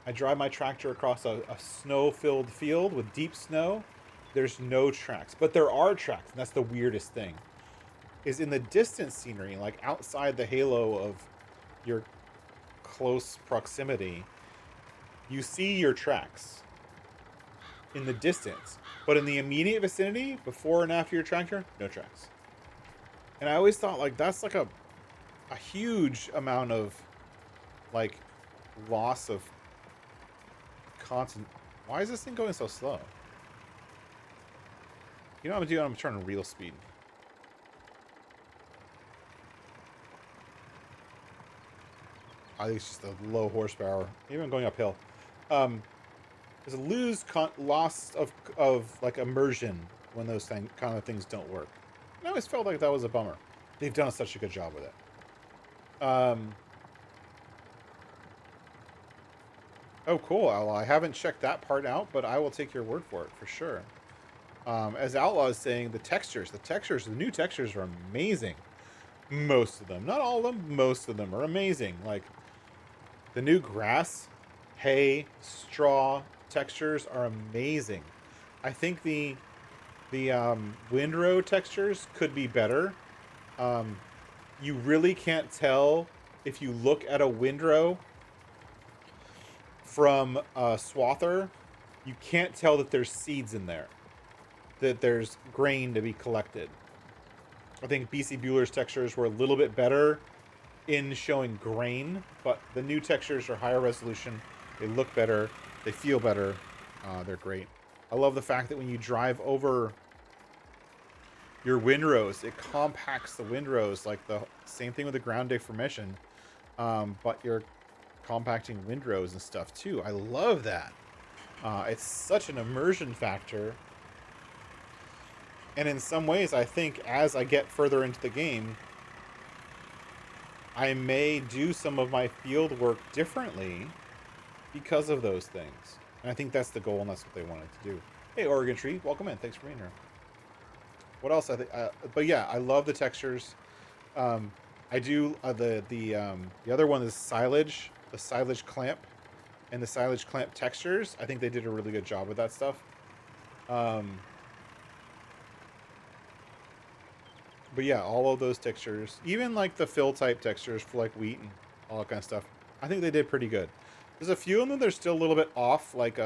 I drive my tractor across a snow-filled field with deep snow. There's no tracks, but there are tracks, and that's the weirdest thing. Is in the distance scenery, like outside the halo of your close proximity, you see your tracks in the distance, but in the immediate vicinity, before and after your tractor, no tracks. And I always thought, like, that's like a huge amount of like loss of content. Why is this thing going so slow? You know what I'm doing? I'm turning real speed. I think it's just a low horsepower, even going uphill. There's a loss of like immersion when those kind of things don't work. And I always felt like that was a bummer. They've done such a good job with it. Oh, cool, Outlaw. I haven't checked that part out, but I will take your word for it for sure. As Outlaw is saying, the new textures are amazing. Most of them, not all of them, most of them are amazing. Like the new grass, hay, straw textures are amazing. I think the windrow textures could be better. You really can't tell if you look at a windrow from a swather. You can't tell that there's seeds in there, that there's grain to be collected. I think BC Bueller's textures were a little bit better in showing grain, but the new textures are higher resolution. They look better. They feel better. They're great. I love the fact that when you drive over your windrows, it compacts the windrows, like the same thing with the ground deformation, but you're compacting windrows and stuff too. I love that. It's such an immersion factor. And in some ways, I think as I get further into the game, I may do some of my field work differently because of those things. And I think that's the goal, and that's what they wanted to do. Hey, Oregon Tree, welcome in. Thanks for being here. What else? I think, but yeah, I love the textures. I do the other one is silage, the silage clamp, and the silage clamp textures. I think they did a really good job with that stuff. But yeah, all of those textures, even like the fill type textures for like wheat and all that kind of stuff, I think they did pretty good. There's a few of them that are still a little bit off, like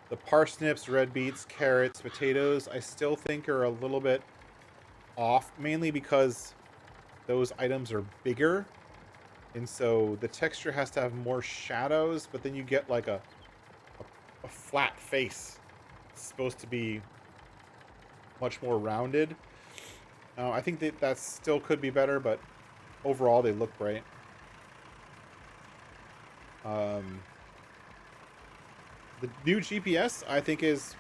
The parsnips, red beets, carrots, potatoes, I still think are a little bit off, mainly because those items are bigger. And so the texture has to have more shadows, but then you get like a flat face. It's supposed to be much more rounded. I think that still could be better, but overall they look great. The new GPS I think is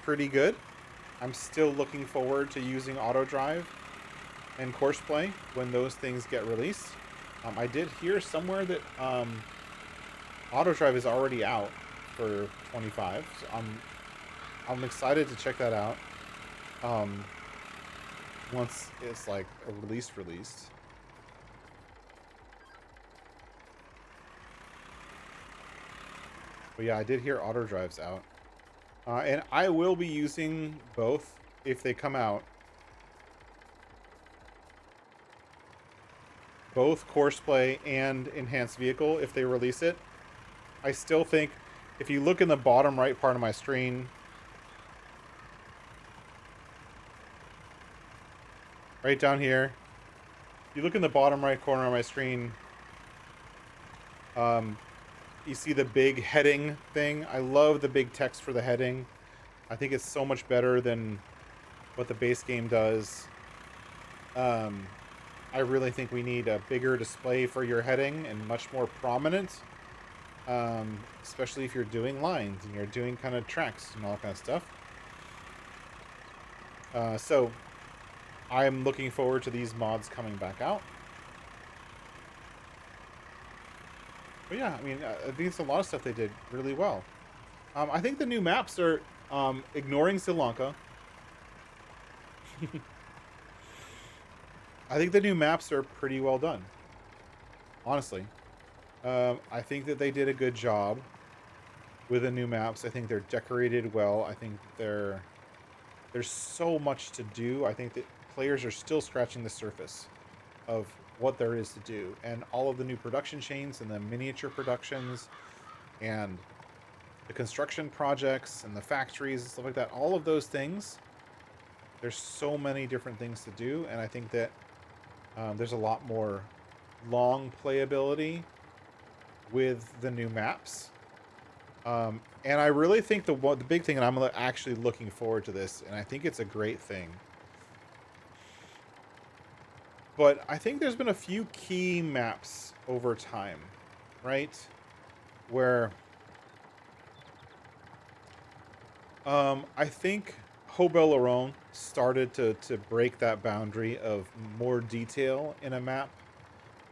pretty good. I'm still looking forward to using auto drive and courseplay when those things get released. I did hear somewhere that auto drive is already out for 25, so I'm excited to check that out. Once it's like a released. But yeah, I did hear auto drive's out. And I will be using both if they come out. Both courseplay and enhanced vehicle if they release it. I still think if you look in the bottom right part of my screen, right down here, if you look in the bottom right corner of my screen, you see the big heading thing. I love the big text for the heading. I think it's so much better than what the base game does. I really think we need a bigger display for your heading and much more prominent. Especially if you're doing lines and you're doing kind of tracks and all that kind of stuff. So I'm looking forward to these mods coming back out. But yeah, I mean, I think it's a lot of stuff they did really well. I think the new maps are ignoring Sri Lanka. I think the new maps are pretty well done. Honestly. I think that they did a good job with the new maps. I think they're decorated well. I think there's so much to do. I think that players are still scratching the surface of what there is to do. And all of the new production chains and the miniature productions and the construction projects and the factories and stuff like that, all of those things, there's so many different things to do. And I think that there's a lot more long playability with the new maps. And I really think the big thing, and I'm actually looking forward to this, and I think it's a great thing. But I think there's been a few key maps over time, right? Where I think Hobelaron started to break that boundary of more detail in a map.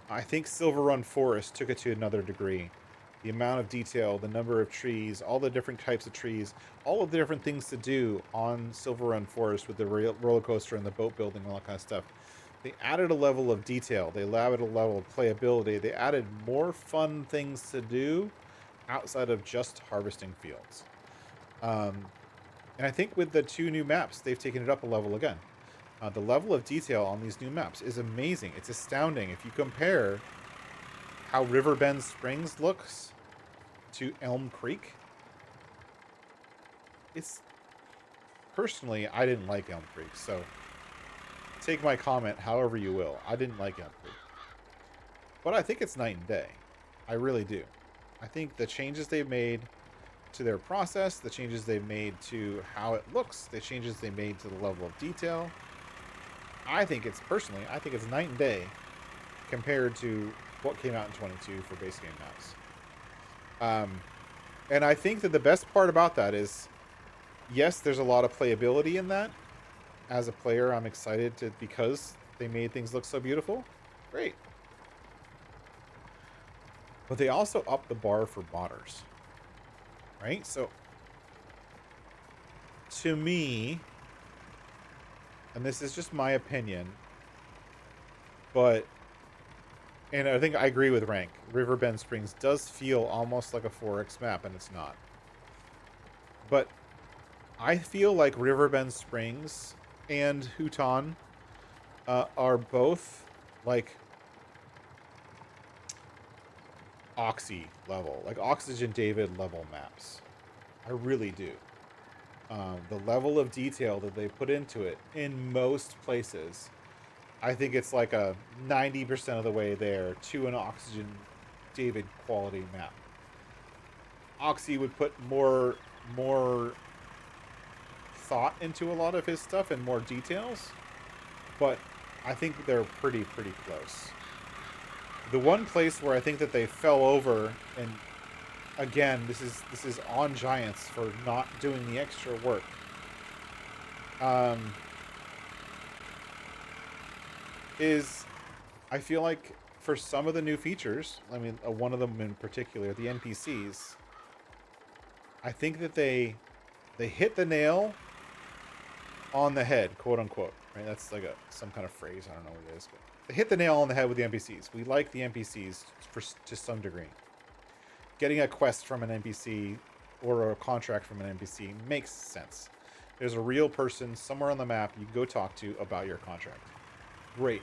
I think Silver Run Forest took it to another degree. The amount of detail, the number of trees, all the different types of trees, all of the different things to do on Silver Run Forest with the roller coaster and the boat building and all that kind of stuff. They added a level of detail. They added a level of playability. They added more fun things to do outside of just harvesting fields. And I think with the two new maps, they've taken it up a level again. The level of detail on these new maps is amazing. It's astounding. If you compare how Riverbend Springs looks to Elm Creek, it's... Personally, I didn't like Elm Creek, so take my comment however you will. I didn't like Elm Creek. But I think it's night and day. I really do. I think the changes they've made to their process, the changes they've made to how it looks, the changes they made to the level of detail, I think it's night and day compared to what came out in 22 for base game maps. And I think that the best part about that is, yes, there's a lot of playability in that. As a player, I'm excited because they made things look so beautiful. Great. But they also upped the bar for modders. Right? So, to me, and this is just my opinion, and I think I agree with Rank, Riverbend Springs does feel almost like a 4X map, and it's not. But I feel like Riverbend Springs and Houton are both like Oxy level, like Oxygen David level maps. I really do. The level of detail that they put into it in most places, I think it's like a 90% of the way there to an Oxygen David quality map. Oxy would put more thought into a lot of his stuff and more details, but I think they're pretty close. The one place where I think that they fell over, and again, this is on Giants for not doing the extra work. Is I feel like for some of the new features, I mean, one of them in particular, the NPCs, I think that they hit the nail on the head, quote unquote. Right? That's like some kind of phrase. I don't know what it is, but they hit the nail on the head with the NPCs. We like the NPCs to some degree. Getting a quest from an NPC or a contract from an NPC makes sense. There's a real person somewhere on the map you can go talk to about your contract. Great.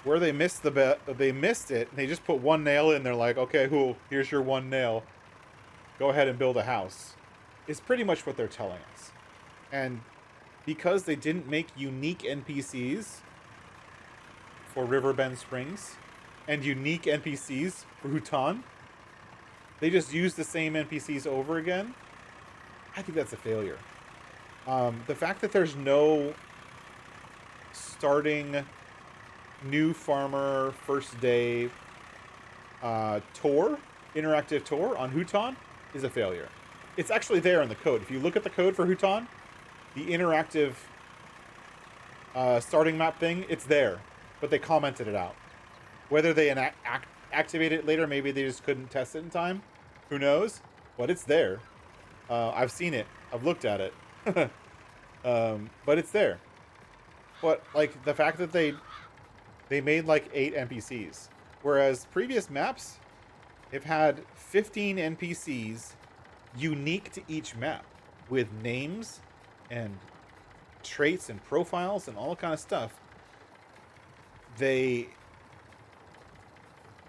Where they missed they missed it, and they just put one nail in. They're like, okay, cool, here's your one nail. Go ahead and build a house. Is pretty much what they're telling us. And because they didn't make unique NPCs for Riverbend Springs and unique NPCs for Hutan, they just use the same NPCs over again. I think that's a failure. The fact that there's no starting new farmer first day tour, interactive tour on Hutan is a failure. It's actually there in the code. If you look at the code for Hutan, the interactive starting map thing, it's there, but they commented it out. Whether they activate it later, maybe they just couldn't test it in time. Who knows? But it's there. I've seen it. I've looked at it. But it's there. But like the fact that they made like 8 NPCs, whereas previous maps have had 15 NPCs unique to each map with names and traits and profiles and all that kind of stuff.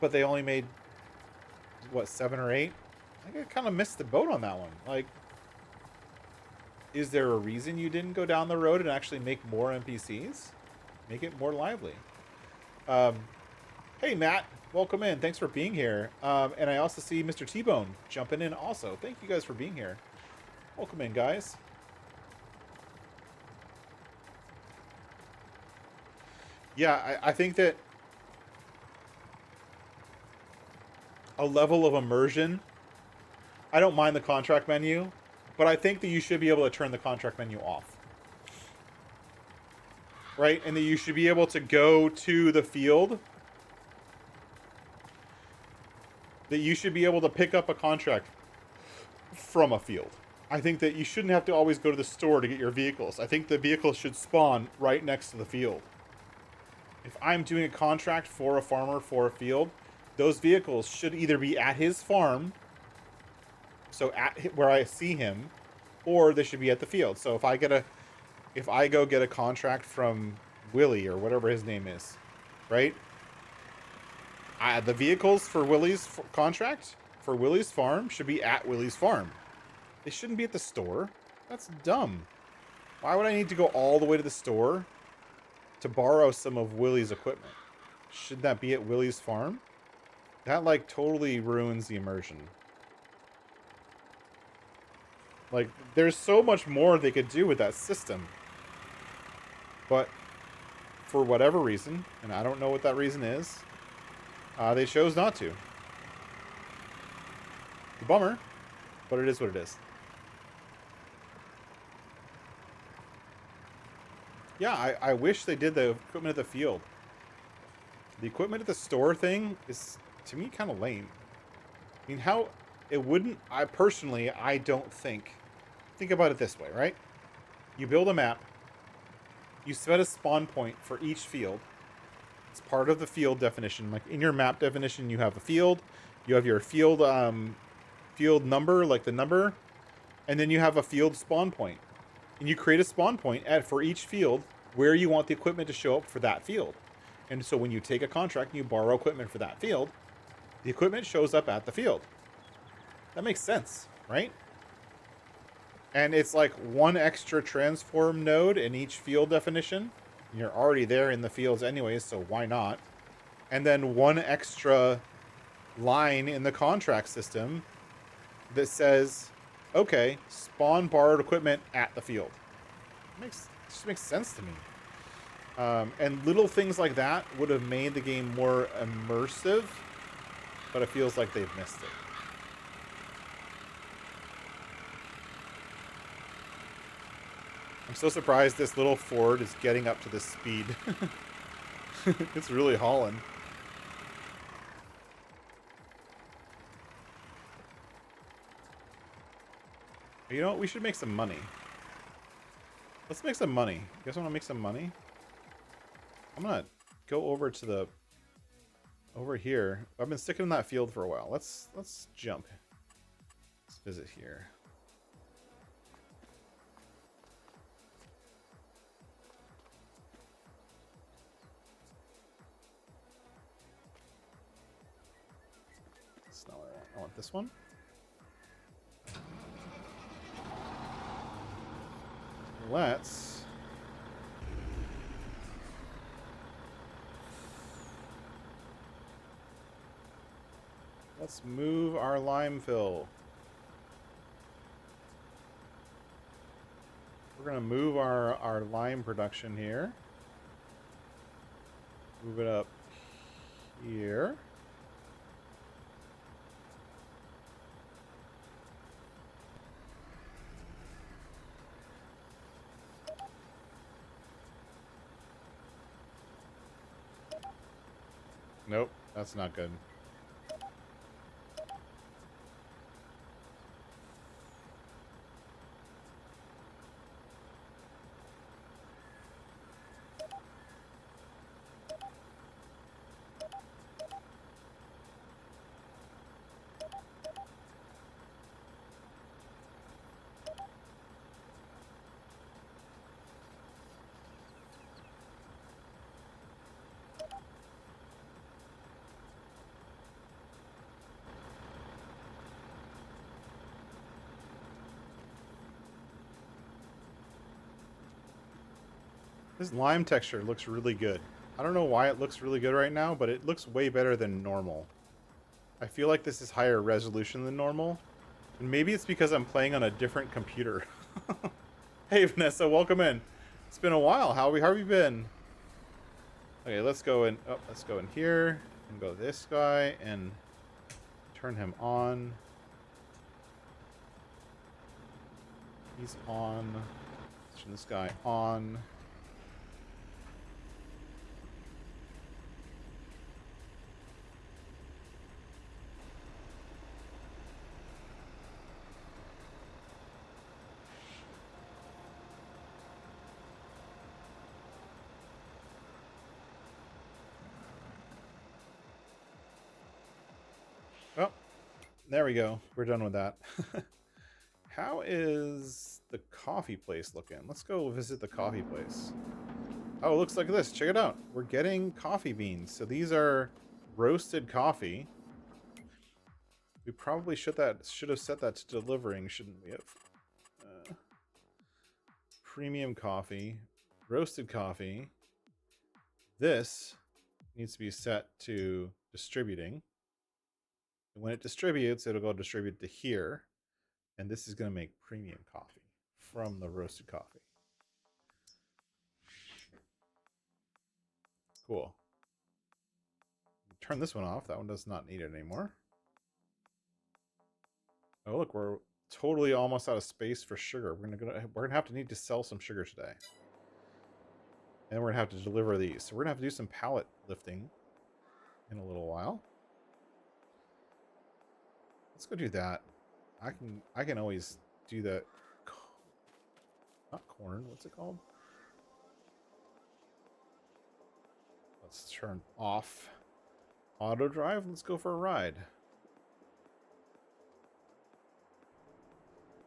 But they only made what, 7 or 8? I think I kind of missed the boat on that one. Like, is there a reason you didn't go down the road and actually make more NPCs? Make it more lively. Hey, Matt. Welcome in. Thanks for being here. And I also see Mr. T-Bone jumping in also. Thank you guys for being here. Welcome in, guys. Yeah, I think that a level of immersion, I don't mind the contract menu, but I think that you should be able to turn the contract menu off. Right? And that you should be able to go to the field. That you should be able to pick up a contract from a field. I think that you shouldn't have to always go to the store to get your vehicles. I think the vehicles should spawn right next to the field. If I'm doing a contract for a farmer for a field, those vehicles should either be at his farm, so at where I see him, or they should be at the field. So if I go get a contract from Willie or whatever his name is, right? The vehicles for Willie's contract for Willie's farm should be at Willie's farm. They shouldn't be at the store. That's dumb. Why would I need to go all the way to the store to borrow some of Willie's equipment? Should that be at Willie's farm? That like totally ruins the immersion. Like, there's so much more they could do with that system. But for whatever reason, and I don't know what that reason is, they chose not to. It's a bummer, but it is what it is. Yeah, I wish they did the equipment at the field. The equipment at the store thing is, to me, kind of lame. I mean, how it wouldn't... I don't think... Think about it this way, right? You build a map. You set a spawn point for each field. It's part of the field definition. Like, in your map definition, you have a field. You have your field number, like the number. And then you have a field spawn point. And you create a spawn point for each field where you want the equipment to show up for that field. And so when you take a contract and you borrow equipment for that field, the equipment shows up at the field. That makes sense, right? And it's like one extra transform node in each field definition. You're already there in the fields anyways, so why not? And then one extra line in the contract system that says, okay, spawn borrowed equipment at the field. It just makes sense to me. And little things like that would have made the game more immersive, but it feels like they've missed it. I'm so surprised this little Ford is getting up to this speed. It's really hauling. You know what? We should make some money. Let's make some money. You guys want to make some money? I'm gonna go over to the over here. I've been sticking in that field for a while. Let's jump. Let's visit here. That's not what I want. I want this one. Let's move our lime fill. We're gonna move our lime production here. Move it up here. Nope, that's not good. This lime texture looks really good. I don't know why it looks really good right now, but it looks way better than normal. I feel like this is higher resolution than normal. And maybe it's because I'm playing on a different computer. Hey, Vanessa, welcome in. It's been a while. How have you been? Okay, let's go in. Oh, let's go in here and go this guy and turn him on. He's on. Let's turn this guy on. Oh, there we go. We're done with that. How is the coffee place looking? Let's go visit the coffee place. Oh, it looks like this. Check it out. We're getting coffee beans. So these are roasted coffee. We probably should have set that to delivering, shouldn't we have? Premium coffee, roasted coffee. This needs to be set to distributing. And when it distributes, it'll go distribute to here. And this is going to make premium coffee from the roasted coffee. Cool. Turn this one off. That one does not need it anymore. Oh, look, we're totally almost out of space for sugar. We're gonna have to need to sell some sugar today. And we're gonna have to deliver these. So we're gonna have to do some pallet lifting in a little while. Let's go do that. I can always do that. Not corn, what's it called? Let's turn off auto drive. Let's go for a ride.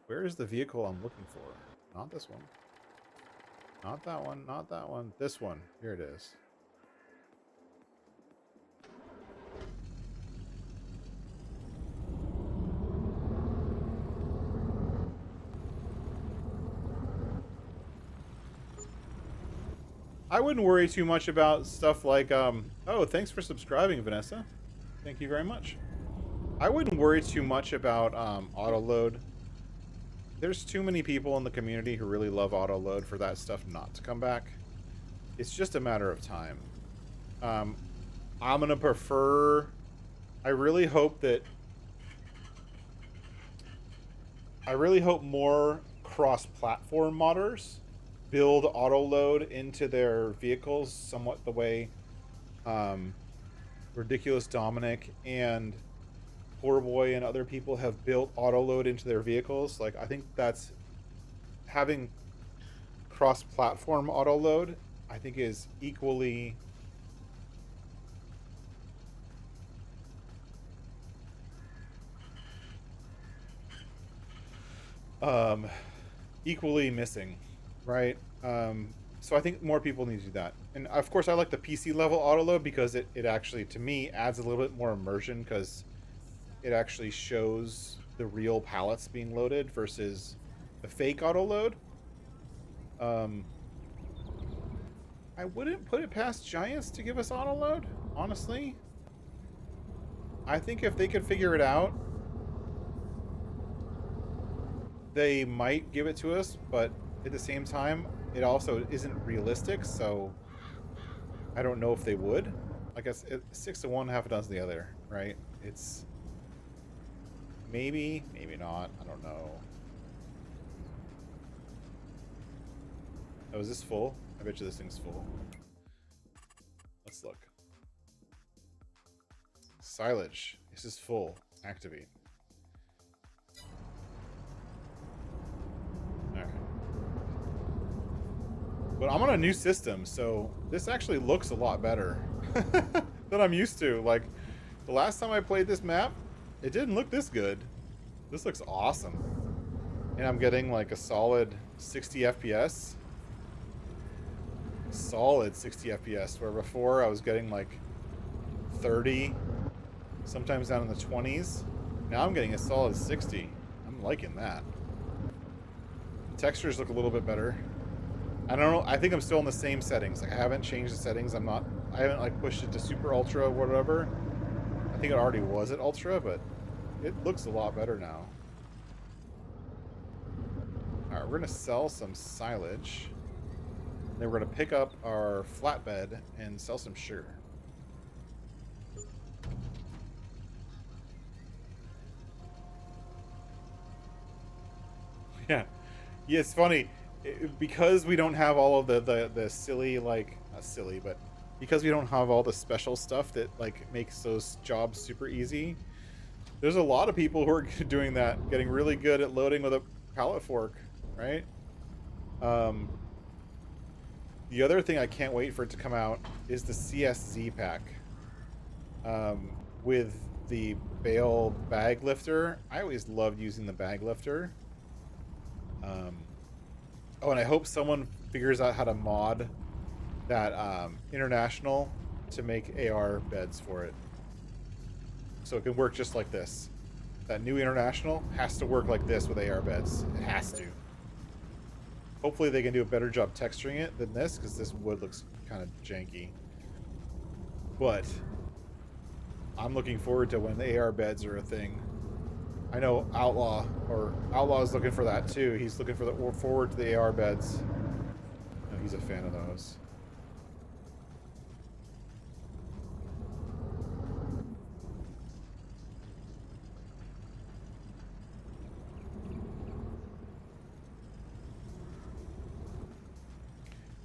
Where is the vehicle I'm looking for? Not this one. Not that one. Not that one. This one. Here it is. I wouldn't worry too much about stuff like oh, thanks for subscribing, Vanessa. Thank you very much. I wouldn't worry too much about auto load. There's too many people in the community who really love auto load for that stuff not to come back. It's just a matter of time. I'm gonna prefer. I really hope more cross-platform modders build auto load into their vehicles, somewhat the way Ridiculous Dominic and Poor Boy and other people have built auto load into their vehicles. Like, I think that's having cross-platform auto load, I think, is equally equally missing, right? So I think more people need to do that. And of course, I like the PC level auto load because it actually, to me, adds a little bit more immersion because it actually shows the real pallets being loaded versus the fake auto load. I wouldn't put it past Giants to give us auto load, honestly. I think if they could figure it out, they might give it to us, but at the same time, it also isn't realistic, so I don't know if they would. I guess 6 to 1, half a dozen the other, right? It's maybe not. I don't know. Oh, is this full? I bet you this thing's full. Let's look. Silage. This is full. Activate. Alright. But I'm on a new system, so this actually looks a lot better than I'm used to. Like, the last time I played this map, it didn't look this good. This looks awesome. And I'm getting like a solid 60 FPS. Solid 60 FPS, where before I was getting like 30, sometimes down in the 20s. Now I'm getting a solid 60. I'm liking that. The textures look a little bit better. I don't know. I think I'm still in the same settings. Like, I haven't changed the settings. I haven't like pushed it to super ultra or whatever. I think it already was at ultra, but it looks a lot better now. All right, we're gonna sell some silage. Then we're gonna pick up our flatbed and sell some sugar. Yeah, it's funny because we don't have all of the silly, like, not silly, but because we don't have all the special stuff that like makes those jobs super easy. There's a lot of people who are doing that, getting really good at loading with a pallet fork, right? The other thing I can't wait for it to come out is the CSZ pack with the bale bag lifter. I always loved using the bag lifter. Oh, and I hope someone figures out how to mod that international to make AR beds for it. So it can work just like this. That new international has to work like this with AR beds. It has to. Hopefully they can do a better job texturing it than this, because this wood looks kind of janky. But I'm looking forward to when the AR beds are a thing. I know Outlaw is looking for that too. He's looking for forward to the AR beds. No, he's a fan of those.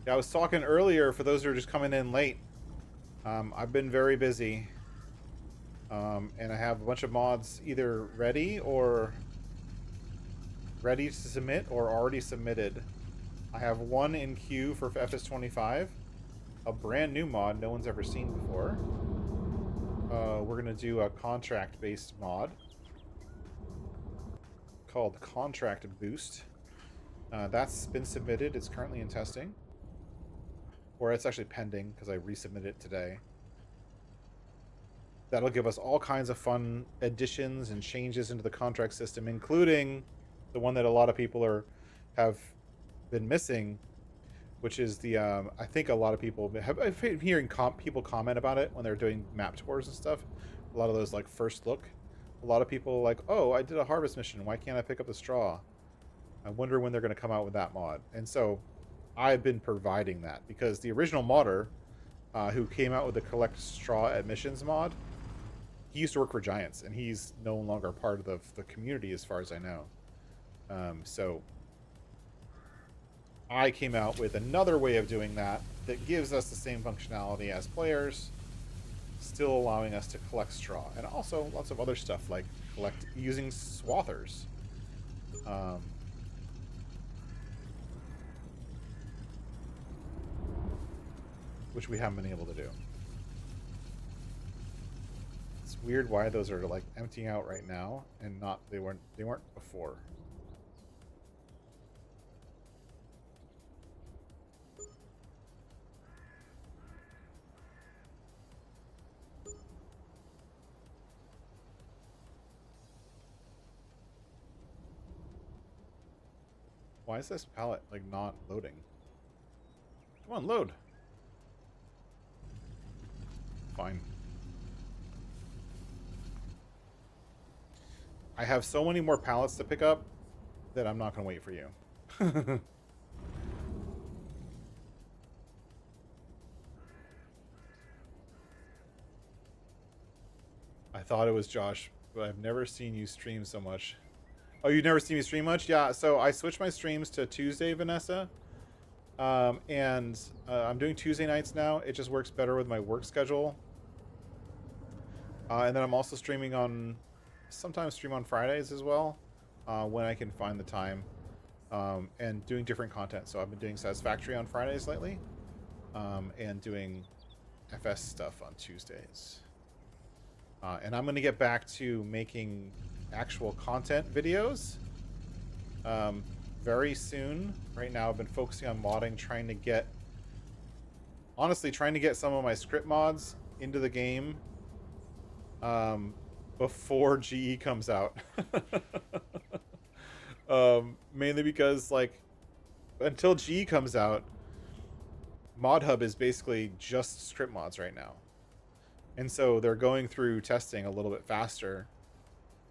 Yeah, I was talking earlier, for those who are just coming in late, I've been very busy, and I have a bunch of mods either ready to submit or already submitted. I have one in queue for FS22, a brand new mod no one's ever seen before. We're going to do a contract-based mod called Contract Boost. That's been submitted. It's currently in testing. Or it's actually pending because I resubmitted it today. That'll give us all kinds of fun additions and changes into the contract system, including the one that a lot of people have been missing, which is the I think a lot of people have. I've been hearing people comment about it when they're doing map tours and stuff. A lot of those like first look. A lot of people like, oh, I did a harvest mission. Why can't I pick up the straw? I wonder when they're going to come out with that mod. And so I've been providing that because the original modder who came out with the collect straw at missions mod, he used to work for Giants, and he's no longer part of the community as far as I know. So I came out with another way of doing that that gives us the same functionality as players, still allowing us to collect straw, and also lots of other stuff like collect using swathers. Which we haven't been able to do. It's weird why those are like emptying out right now and not they weren't before. Why is this pallet like not loading? Come on, load. Fine. I have so many more pallets to pick up that I'm not going to wait for you. I thought it was Josh, but I've never seen you stream so much. Oh, you've never seen me stream much? Yeah, so I switched my streams to Tuesday, Vanessa. And I'm doing Tuesday nights now. It just works better with my work schedule. And then I'm also streaming on, sometimes stream on Fridays as well, when I can find the time, and doing different content. So I've been doing Satisfactory on Fridays lately, and doing FS stuff on Tuesdays. And I'm going to get back to making actual content videos very soon. Right now I've been focusing on modding, trying to get some of my script mods into the game before GE comes out. Mainly because like until GE comes out, ModHub is basically just script mods right now. And so they're going through testing a little bit faster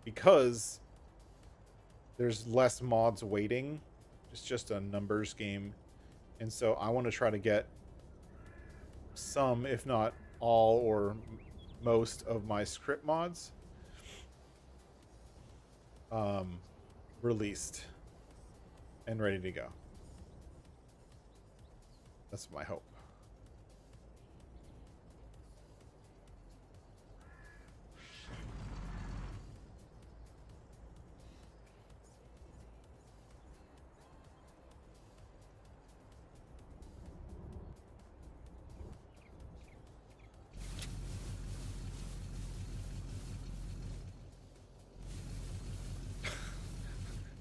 because there's less mods waiting. It's just a numbers game. And so I want to try to get some, if not all or most of my script mods released and ready to go. That's my hope.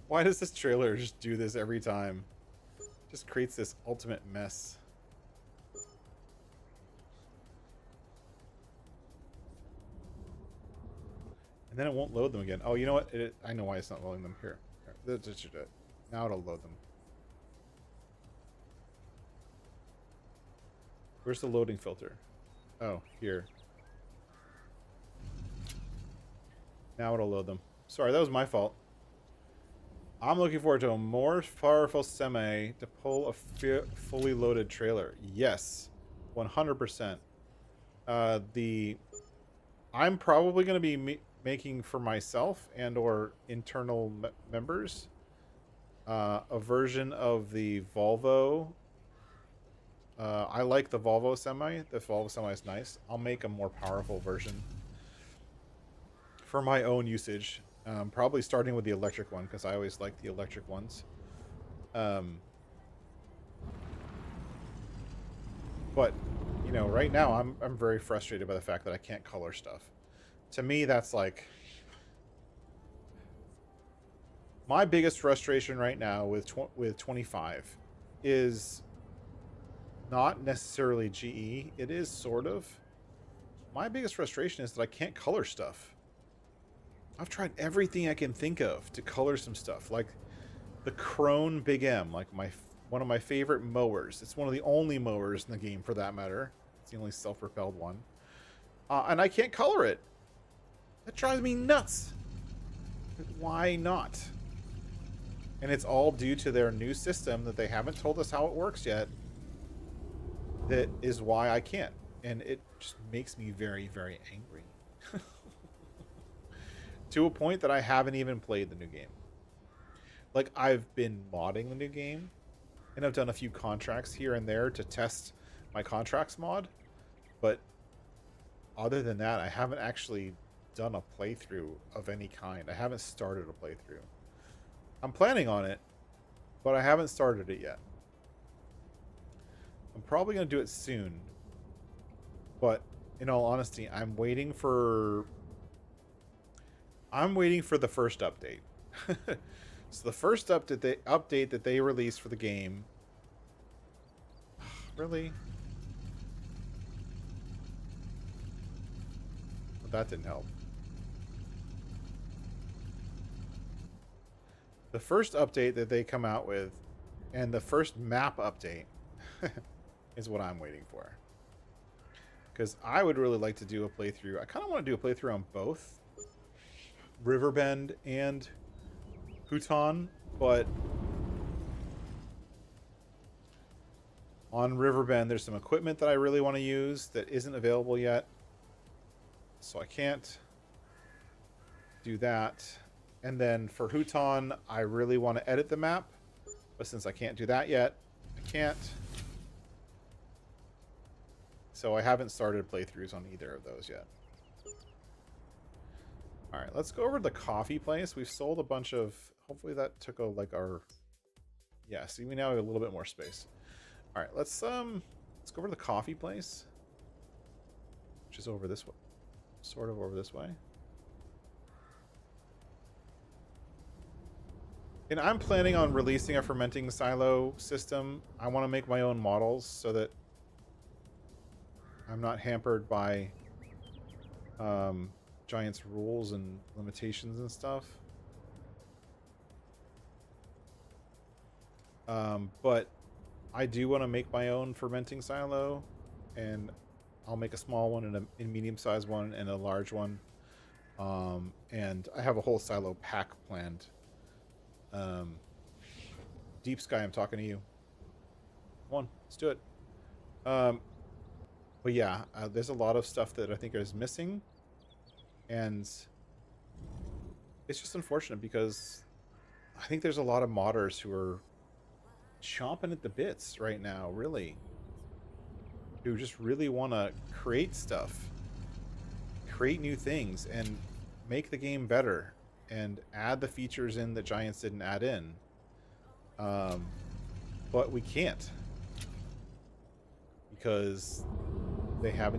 Why does this trailer just do this every time? Just creates this ultimate mess. And then it won't load them again. Oh, you know what? I know why it's not loading them. Here. Now it'll load them. Where's the loading filter? Oh, here. Now it'll load them. Sorry, that was my fault. I'm looking forward to a more powerful semi to pull a fully loaded trailer. Yes, 100%. I'm probably going to be making for myself and or internal members a version of the Volvo. I like the Volvo semi. The Volvo semi is nice. I'll make a more powerful version for my own usage. Probably starting with the electric one because I always like the electric ones. But you know, right now I'm very frustrated by the fact that I can't color stuff. To me, that's like my biggest frustration right now with 25 is not necessarily GE. It is sort of. My biggest frustration is that I can't color stuff. I've tried everything I can think of to color some stuff, like the Krone Big M, like my one of my favorite mowers. It's one of the only mowers in the game, for that matter. It's the only self-propelled one. And I can't color it. That drives me nuts. Why not? And it's all due to their new system that they haven't told us how it works yet. That is why I can't. And it just makes me very, very angry. To a point that I haven't even played the new game. Like, I've been modding the new game. And I've done a few contracts here and there to test my contracts mod. But other than that, I haven't actually done a playthrough of any kind. I haven't started a playthrough. I'm planning on it, but I haven't started it yet. I'm probably going to do it soon. But in all honesty, I'm waiting for the first update. So the first update that they released for the game. Really? Well, that didn't help. The first update that they come out with, and the first map update, is what I'm waiting for. Because I would really like to do a playthrough. I kind of want to do a playthrough on both Riverbend and Bhutan, but on Riverbend there's some equipment that I really want to use that isn't available yet, so I can't do that. And then for Bhutan, I really want to edit the map, but since I can't do that yet, I can't. So I haven't started playthroughs on either of those yet. All right, let's go over to the coffee place. We've sold a bunch of. Hopefully that took a our. Yeah, see, we now have a little bit more space. All right, let's go over to the coffee place, which is over this way, sort of over this way. And I'm planning on releasing a fermenting silo system. I want to make my own models so that I'm not hampered by Giant's rules and limitations and stuff. But I do want to make my own fermenting silo, and I'll make a small one and a medium-sized one and a large one. And I have a whole silo pack planned. Deep Sky, I'm talking to you. Come on, let's do it. But yeah, there's a lot of stuff that I think is missing, and it's just unfortunate because I think there's a lot of modders who are chomping at the bits right now, really, who just really want to create stuff, create new things, and make the game better, and add the features in that Giants didn't add in. But we can't, because they have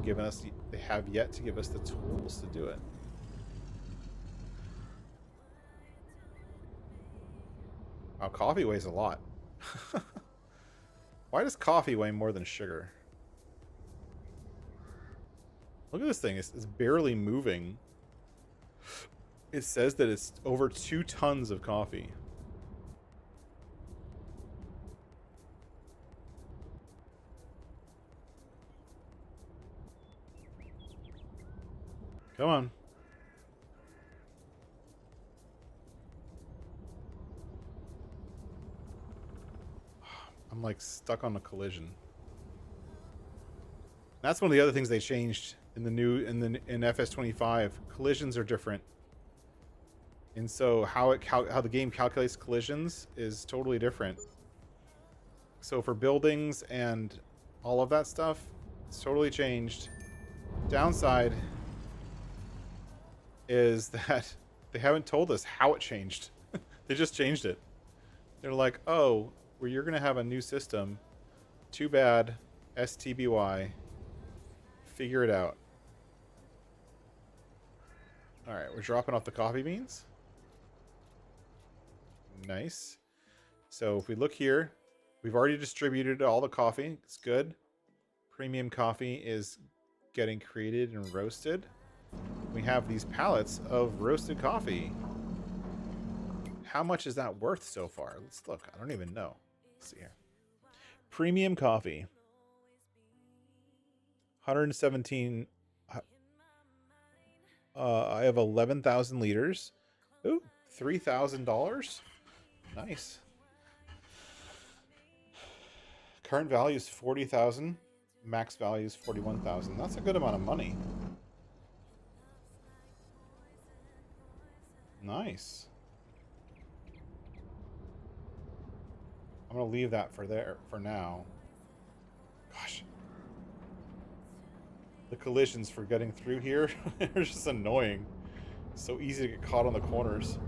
yet to give us the tools to do it. Wow, coffee weighs a lot. Why does coffee weigh more than sugar? Look at this thing. It's barely moving. It says that it's over 2 tons of coffee. Come on. I'm like stuck on a collision. That's one of the other things they changed in the new in FS25. Collisions are different. And so how the game calculates collisions is totally different. So for buildings and all of that stuff, it's totally changed. Downside is that they haven't told us how it changed. They just changed it. They're like, oh, well, you're going to have a new system. Too bad. STBY. Figure it out. Alright, we're dropping off the coffee beans. Nice. So if we look here, we've already distributed all the coffee. It's good. Premium coffee is getting created and roasted. We have these pallets of roasted coffee. How much is that worth so far? Let's look. I don't even know. Let's see here. Premium coffee. 117. I have 11,000 liters. Ooh, $3,000. Nice. Current value is 40,000. Max value is 41,000. That's a good amount of money. Nice. I'm gonna leave that for now. Gosh. The collisions for getting through here are just annoying. It's so easy to get caught on the corners.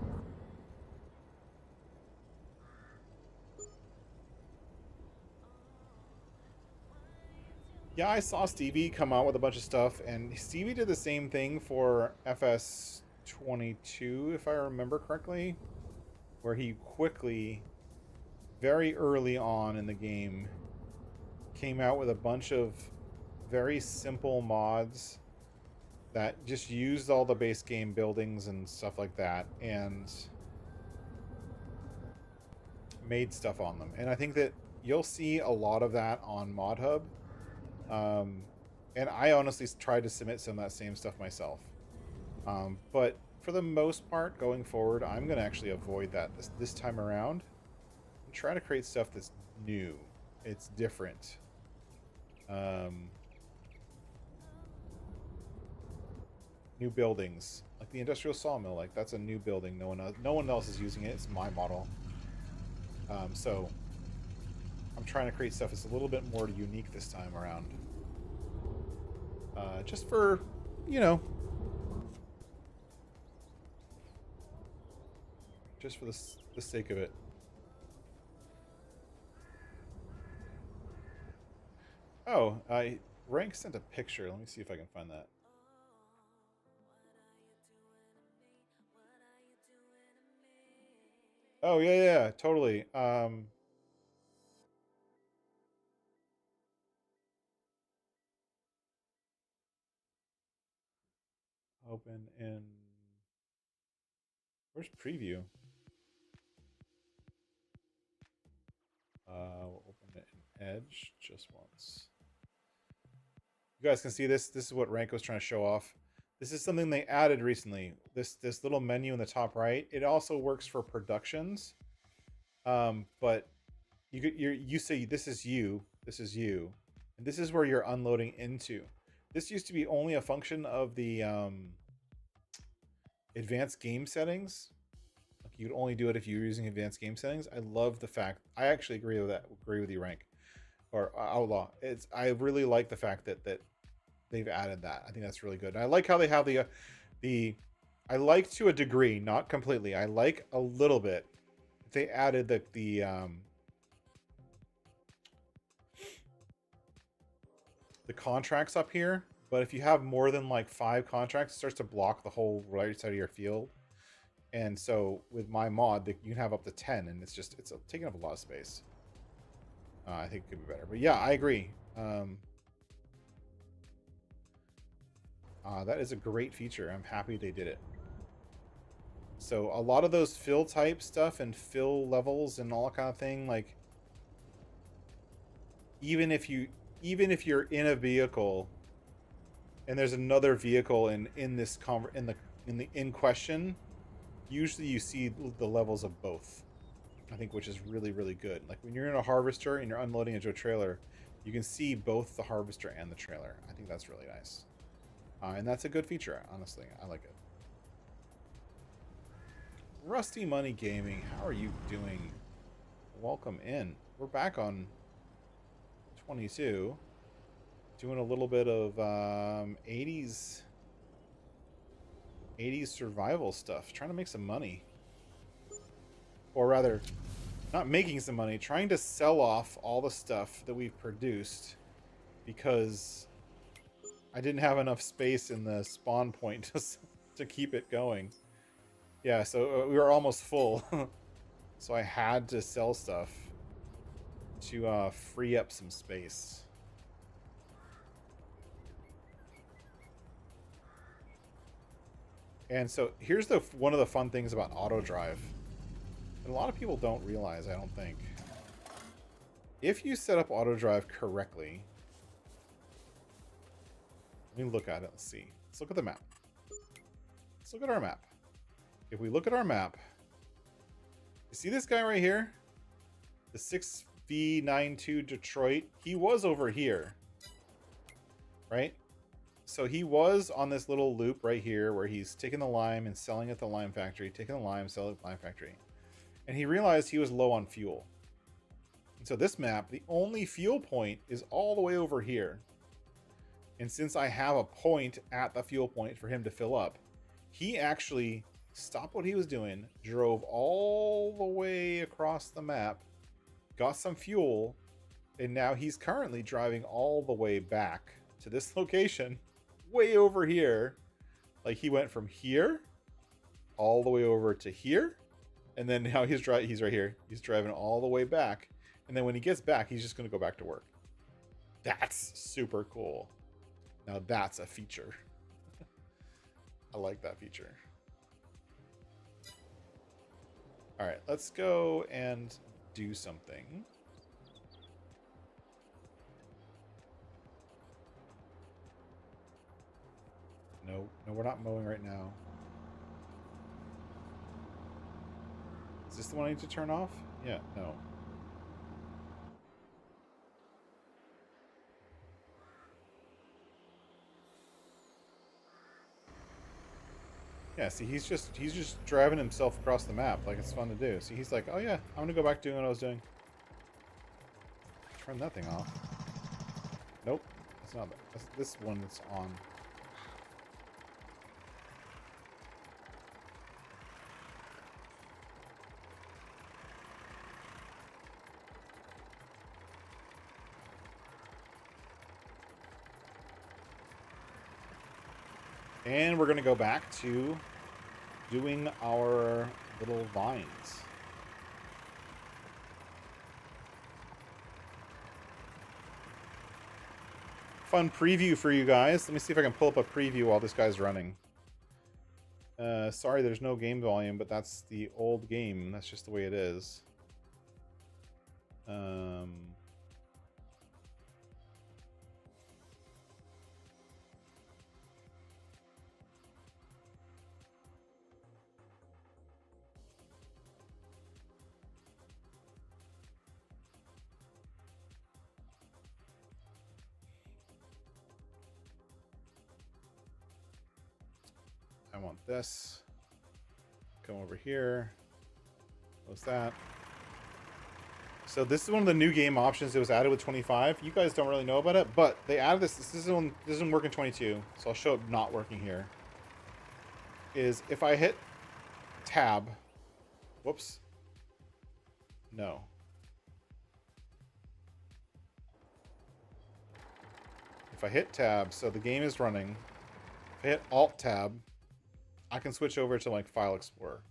Yeah, I saw Stevie come out with a bunch of stuff, and Stevie did the same thing for FS22, if I remember correctly, where he quickly, very early on in the game, came out with a bunch of very simple mods that just used all the base game buildings and stuff like that, and made stuff on them. And I think that you'll see a lot of that on Mod Hub. And I honestly tried to submit some of that same stuff myself. But for the most part, going forward, I'm going to actually avoid that this time around. And try to create stuff that's new. It's different. New buildings. Like the industrial sawmill. Like, that's a new building. No one else is using it. It's my model. So I'm trying to create stuff that's a little bit more unique this time around. Just for, you know, just for the sake of it. Oh, Rank sent a picture. Let me see if I can find that. Oh, yeah, totally. Open in... Where's preview? We'll open it in Edge just once. You guys can see this. This is what Rank was trying to show off. This is something they added recently. This little menu in the top right. It also works for productions. But you say this is you, and this is where you're unloading into. This used to be only a function of the advanced game settings. Like, you'd only do it if you were using advanced game settings. I love the fact. I actually agree with that. Agree with you, Rank, or Outlaw. I really like the fact that they've added that. I think that's really good. And I like how they have the. I like to a degree, not completely. I like a little bit. They added the contracts up here, but if you have more than like 5 contracts, it starts to block the whole right side of your field. And so with my mod, you can have up to 10, and it's taking up a lot of space. I think it could be better, but yeah, I agree. That is a great feature. I'm happy they did it. So a lot of those fill type stuff and fill levels and all that kind of thing, like, even if you're in a vehicle and there's another vehicle in question, usually you see the levels of both. I think, which is really, really good. Like when you're in a harvester and you're unloading into a trailer, you can see both the harvester and the trailer. I think that's really nice. And that's a good feature, honestly. I like it. Rusty Money Gaming, how are you doing? Welcome in. We're back on 22. Doing a little bit of 80s survival stuff. Trying to make some money. Or rather, not making some money. Trying to sell off all the stuff that we've produced. Because I didn't have enough space in the spawn point to keep it going. Yeah, so we were almost full. So I had to sell stuff to free up some space. And so here's one of the fun things about auto drive. And a lot of people don't realize, I don't think. If you set up auto drive correctly, let me look at it. Let's see. Let's look at the map. Let's look at our map. If we look at our map, you see this guy right here? The 6V92 Detroit. He was over here, right? So he was on this little loop right here where he's taking the lime and selling at the lime factory, taking the lime, selling at the lime factory. And he realized he was low on fuel. And so this map, the only fuel point is all the way over here. And since I have a point at the fuel point for him to fill up, he actually stopped what he was doing, drove all the way across the map, got some fuel, and now he's currently driving all the way back to this location, way over here. Like he went from here all the way over to here, and then now he's right here. He's driving all the way back, and then when he gets back, he's just going to go back to work. That's super cool. Now that's a feature. I like that feature. All right, let's go and do something. No, we're not mowing right now. Is this the one I need to turn off? Yeah, no. Yeah, see, he's just driving himself across the map like it's fun to do. See, he's like, oh yeah, I'm gonna go back doing what I was doing. Turn that thing off. Nope, it's not that. That's this one that's on. And we're going to go back to doing our little vines. Fun preview for you guys. Let me see if I can pull up a preview while this guy's running. Sorry, there's no game volume, but that's the old game. That's just the way it is. I want this. Come over here. What's that? So this is one of the new game options that was added with 25. You guys don't really know about it, but they added this. This doesn't work in 22, so I'll show it not working here. Is if I hit tab. Whoops. No. If I hit tab, so the game is running. If I hit alt tab, I can switch over to like File Explorer.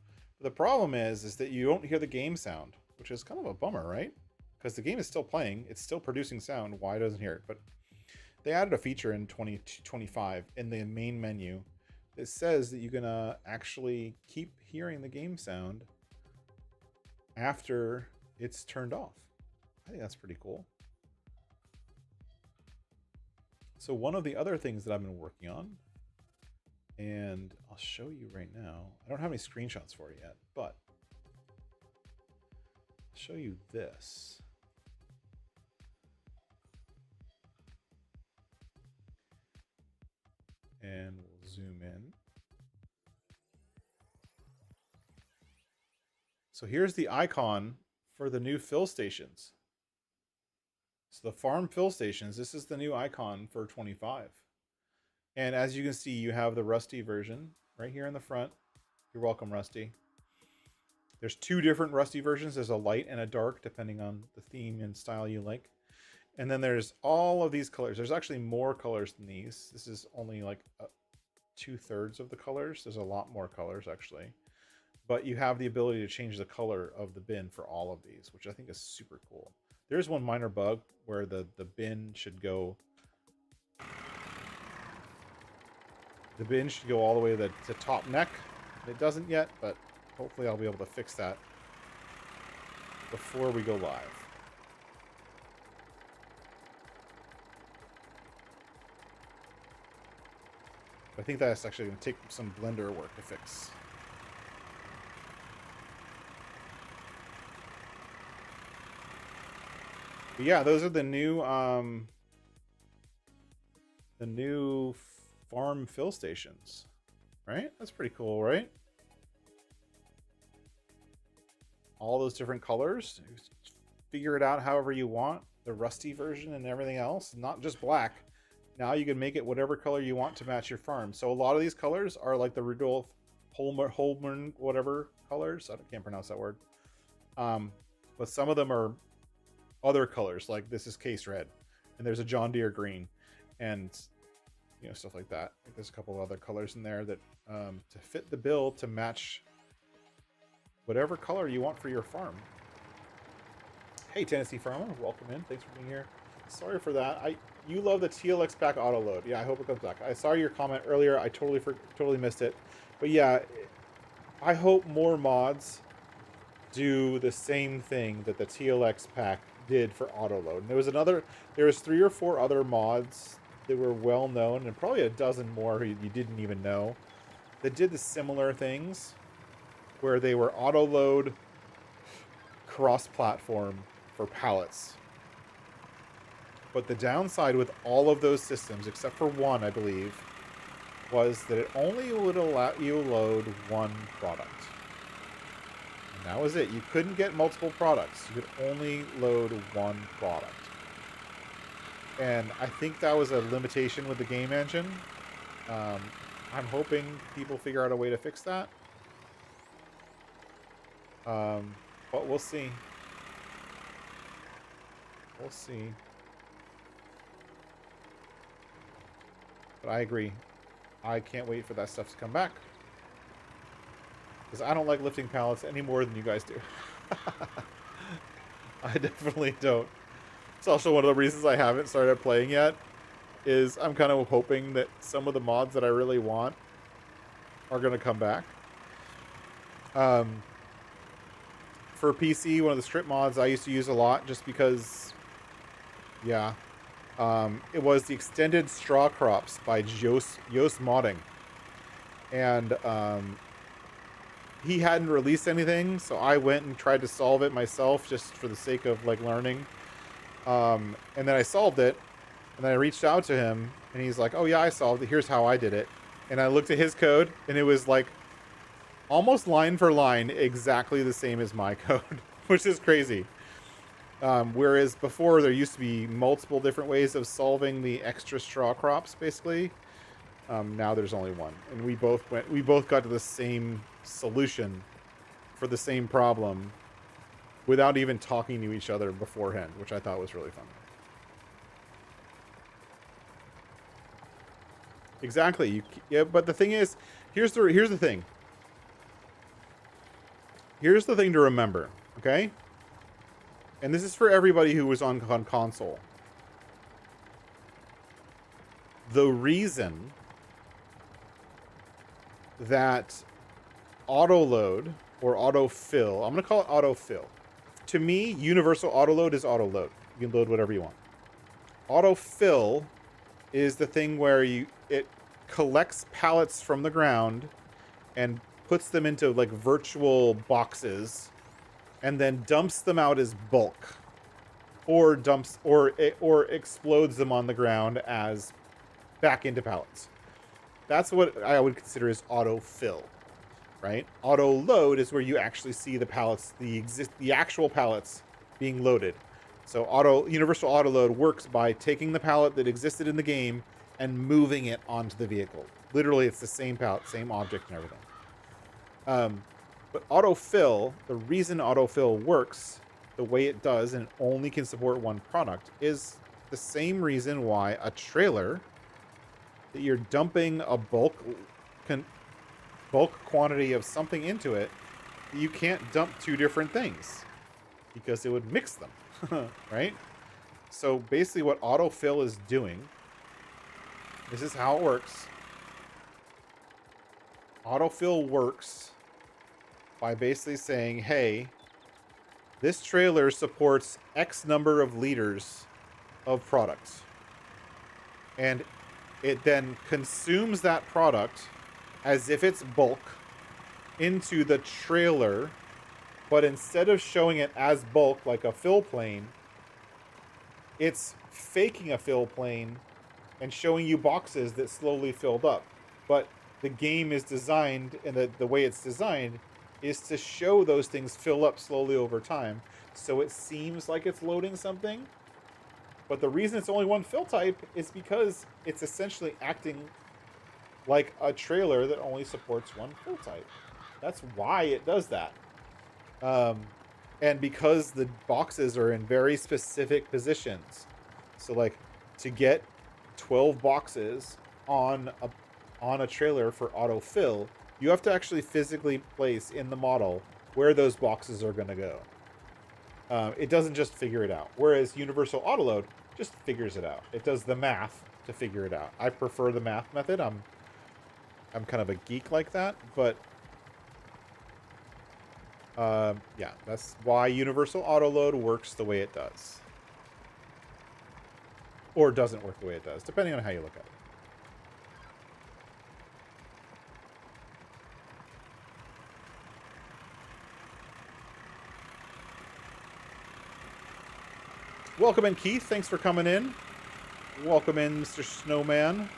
But the problem is that you don't hear the game sound, which is kind of a bummer, right? Because the game is still playing, it's still producing sound. Why doesn't hear it? But they added a feature in 2025 in the main menu that says that you're gonna actually keep hearing the game sound after it's turned off. I think that's pretty cool. So one of the other things that I've been working on, and I'll show you right now. I don't have any screenshots for it yet, but I'll show you this. And we'll zoom in. So here's the icon for the new fill stations. So the farm fill stations, this is the new icon for 25. And as you can see, you have the Rusty version right here in the front. You're welcome, Rusty. There's two different Rusty versions. There's a light and a dark, depending on the theme and style you like. And then there's all of these colors. There's actually more colors than these. This is only like 2/3 of the colors. There's a lot more colors, actually. But you have the ability to change the color of the bin for all of these, which I think is super cool. There's one minor bug where the bin should go... The bin should go all the way to the top neck. It doesn't yet, but hopefully I'll be able to fix that before we go live. I think that's actually going to take some Blender work to fix. But yeah, those are the new farm fill stations, right? That's pretty cool, right? All those different colors. Figure it out however you want. The rusty version and everything else, not just black. Now you can make it whatever color you want to match your farm. So a lot of these colors are like the Rudolph Holman whatever colors. I can't pronounce that word. But some of them are other colors, like this is case red, and there's a John Deere green, and you know, stuff like that. There's a couple of other colors in there that to fit the bill to match whatever color you want for your farm. Hey, Tennessee Farmer, welcome in. Thanks for being here. Sorry for that. You love the TLX pack auto load. Yeah, I hope it comes back. I saw your comment earlier. I totally missed it. But yeah, I hope more mods do the same thing that the TLX pack did for auto load. And there was 3 or 4 other mods that were well known, and probably a dozen more you didn't even know, that did the similar things, where they were auto load cross-platform for pallets. But the downside with all of those systems, except for one, I believe, was that it only would allow you load one product. And that was it. You couldn't get multiple products. You could only load one product. And I think that was a limitation with the game engine. I'm hoping people figure out a way to fix that. But we'll see. We'll see. But I agree. I can't wait for that stuff to come back. Because I don't like lifting pallets any more than you guys do. I definitely don't. It's also one of the reasons I haven't started playing yet, is I'm kind of hoping that some of the mods that I really want are going to come back. For PC, one of the strip mods I used to use a lot just because, yeah, it was the Extended Straw Crops by Yoast Modding. And he hadn't released anything, so I went and tried to solve it myself just for the sake of like learning. And then I solved it, and then I reached out to him, and he's like, oh yeah, I solved it, here's how I did it. And I looked at his code, and it was like almost line for line exactly the same as my code, which is crazy. Whereas before there used to be multiple different ways of solving the extra straw crops, basically. Now there's only one, and we both got to the same solution for the same problem without even talking to each other beforehand, which I thought was really fun. Exactly. Yeah, but the thing is, here's the thing. Here's the thing to remember, okay? And this is for everybody who was on console. The reason that auto load or auto fill, I'm going to call it auto fill. To me, universal auto load is auto load. You can load whatever you want. Auto fill is the thing where it collects pallets from the ground and puts them into like virtual boxes and then dumps them out as bulk, or explodes them on the ground as back into pallets. That's what I would consider as auto fill, right? Auto load is where you actually see the pallets, the actual pallets being loaded. So universal auto load works by taking the pallet that existed in the game and moving it onto the vehicle. Literally, it's the same pallet, same object and everything. But autofill, the reason autofill works the way it does and only can support one product is the same reason why a trailer that you're dumping a bulk quantity of something into it, you can't dump 2 different things because it would mix them, right? So basically what autofill is doing, this is how it works. Autofill works by basically saying, hey, this trailer supports X number of liters of products. And it then consumes that product as if it's bulk into the trailer, but instead of showing it as bulk like a fill plane, it's faking a fill plane and showing you boxes that slowly filled up. But the game is designed, and the way it's designed is to show those things fill up slowly over time. So it seems like it's loading something. But the reason it's only one fill type is because it's essentially acting like a trailer that only supports one fill type. That's why it does that. And because the boxes are in very specific positions. So like to get 12 boxes on a trailer for autofill, you have to actually physically place in the model where those boxes are going to go. It doesn't just figure it out. Whereas Universal Autoload just figures it out. It does the math to figure it out. I prefer the math method. I'm kind of a geek like that, but yeah, that's why Universal Autoload works the way it does. Or doesn't work the way it does, depending on how you look at it. Welcome in, Keith. Thanks for coming in. Welcome in, Mr. Snowman.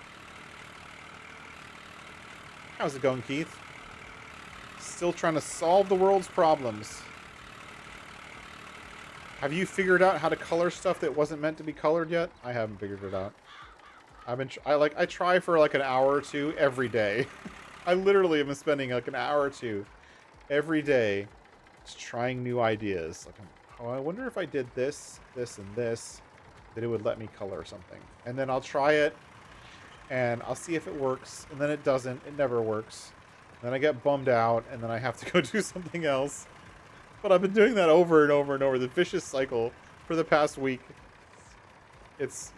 How's it going, Keith? Still trying to solve the world's problems. Have you figured out how to color stuff that wasn't meant to be colored yet? I haven't figured it out. I try for like an hour or two every day. I literally have been spending like an hour or two every day just trying new ideas. Like, oh, I wonder if I did this, this, and this, that it would let me color something. And then I'll try it, and I'll see if it works, and then it doesn't. It never works. And then I get bummed out, and then I have to go do something else. But I've been doing that over and over and over, the vicious cycle for the past week. It's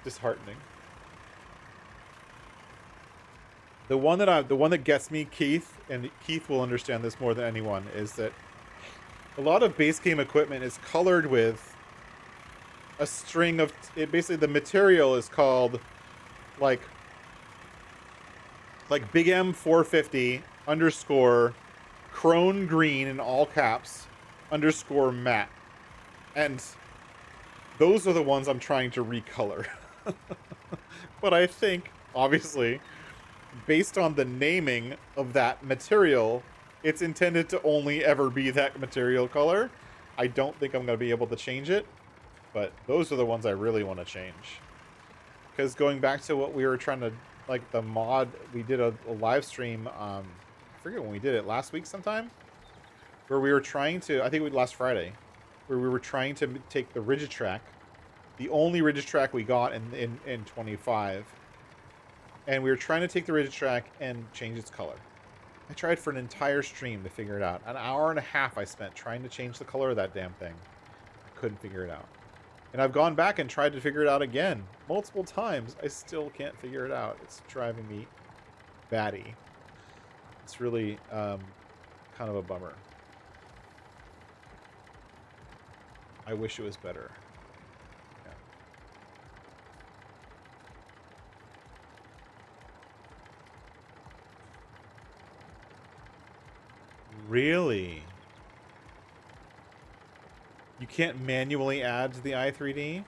disheartening. The one that gets me, Keith, and Keith will understand this more than anyone, is that a lot of base game equipment is colored with a string of basically the material is called like Big M 450 underscore Crone Green in all caps underscore matte, and those are the ones I'm trying to recolor. But I think obviously based on the naming of that material, it's intended to only ever be that material color. I don't think I'm going to be able to change it, but those are the ones I really want to change. Because going back to what we were trying to, like the mod, we did a live stream, I forget when we did it, last week sometime? Where we were trying to, I think it was last Friday, where we were trying to take the Rigitrack, the only Rigitrack we got in 25, and we were trying to take the Rigitrack and change its color. I tried for an entire stream to figure it out. An hour and a half I spent trying to change the color of that damn thing. I couldn't figure it out. And I've gone back and tried to figure it out again multiple times. I still can't figure it out. It's driving me batty. It's really kind of a bummer. I wish it was better. Yeah. Really? You can't manually add to the i3D?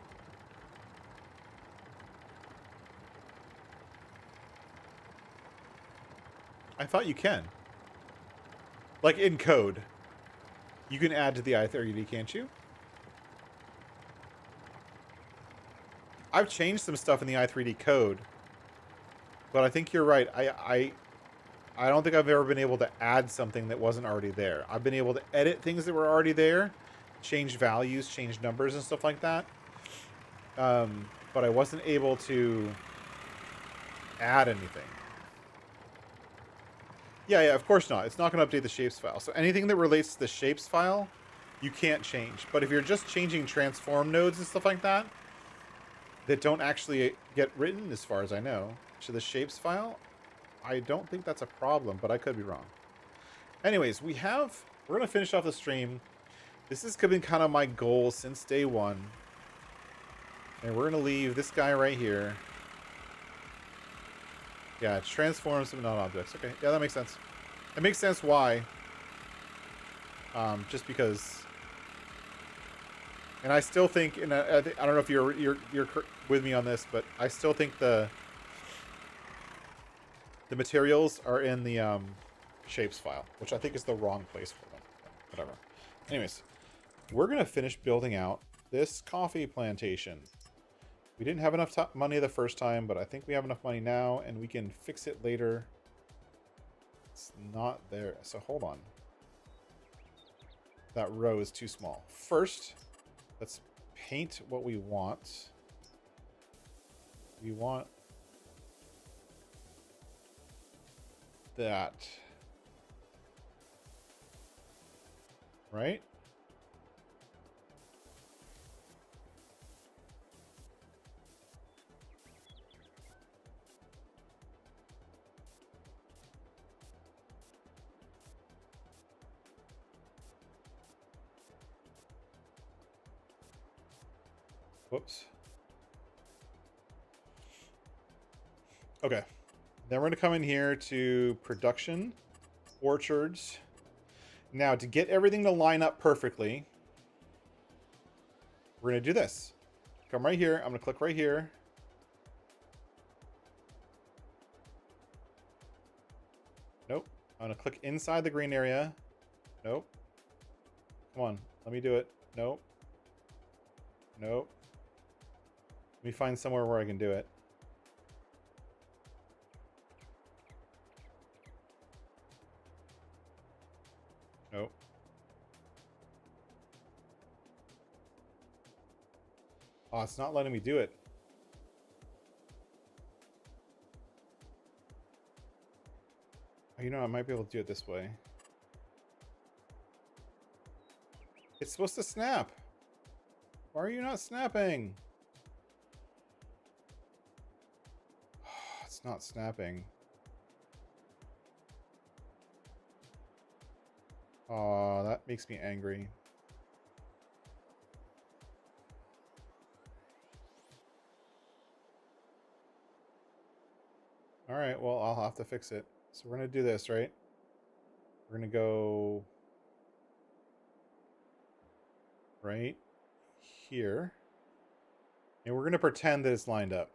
I thought you can. Like in code. You can add to the i3D, can't you? I've changed some stuff in the i3D code. But I think you're right. I don't think I've ever been able to add something that wasn't already there. I've been able to edit things that were already there, change values, change numbers and stuff like that. But I wasn't able to add anything. Yeah, of course not. It's not going to update the shapes file. So anything that relates to the shapes file, you can't change. But if you're just changing transform nodes and stuff like that, that don't actually get written, as far as I know, to the shapes file, I don't think that's a problem, but I could be wrong. Anyways, we're going to finish off the stream. This has been kind of my goal since day one. And we're going to leave this guy right here. Yeah, it transforms some non-objects. Okay, yeah, that makes sense. It makes sense why. Just because, and I still think, and I don't know if you're with me on this, but I still think the materials are in the shapes file, which I think is the wrong place for them. Whatever. Anyways, we're gonna finish building out this coffee plantation. We didn't have enough money the first time, but I think we have enough money now, and we can fix it later. It's not there, so hold on. That row is too small. First, let's paint what we want. We want that. Right? Whoops. Okay. Then we're going to come in here to production, orchards. Now, to get everything to line up perfectly, we're going to do this. Come right here. I'm going to click right here. Nope. I'm going to click inside the green area. Nope. Come on. Let me do it. Nope. Nope. Let me find somewhere where I can do it. Nope. Oh, it's not letting me do it. Oh, you know, I might be able to do it this way. It's supposed to snap. Why are you not snapping? Oh, it's not snapping. Oh, that makes me angry. All right, well, I'll have to fix it. So we're going to do this, right? We're going to go right here. And we're going to pretend that it's lined up.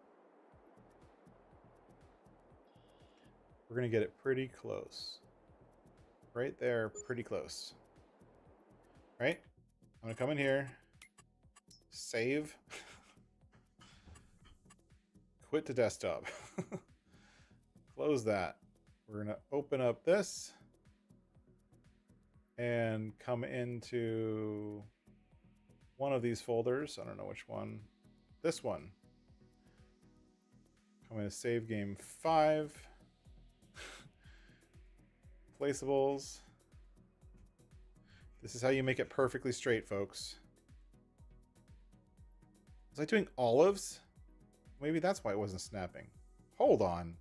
We're going to get it pretty close. Right there, pretty close. Right? I'm going to come in here. Save. Quit to desktop. Close that. We're going to open up this. And come into one of these folders. I don't know which one. This one. I'm going to save game 5. Placeables. This is how you make it perfectly straight, folks. Was I doing olives? Maybe that's why it wasn't snapping. Hold on.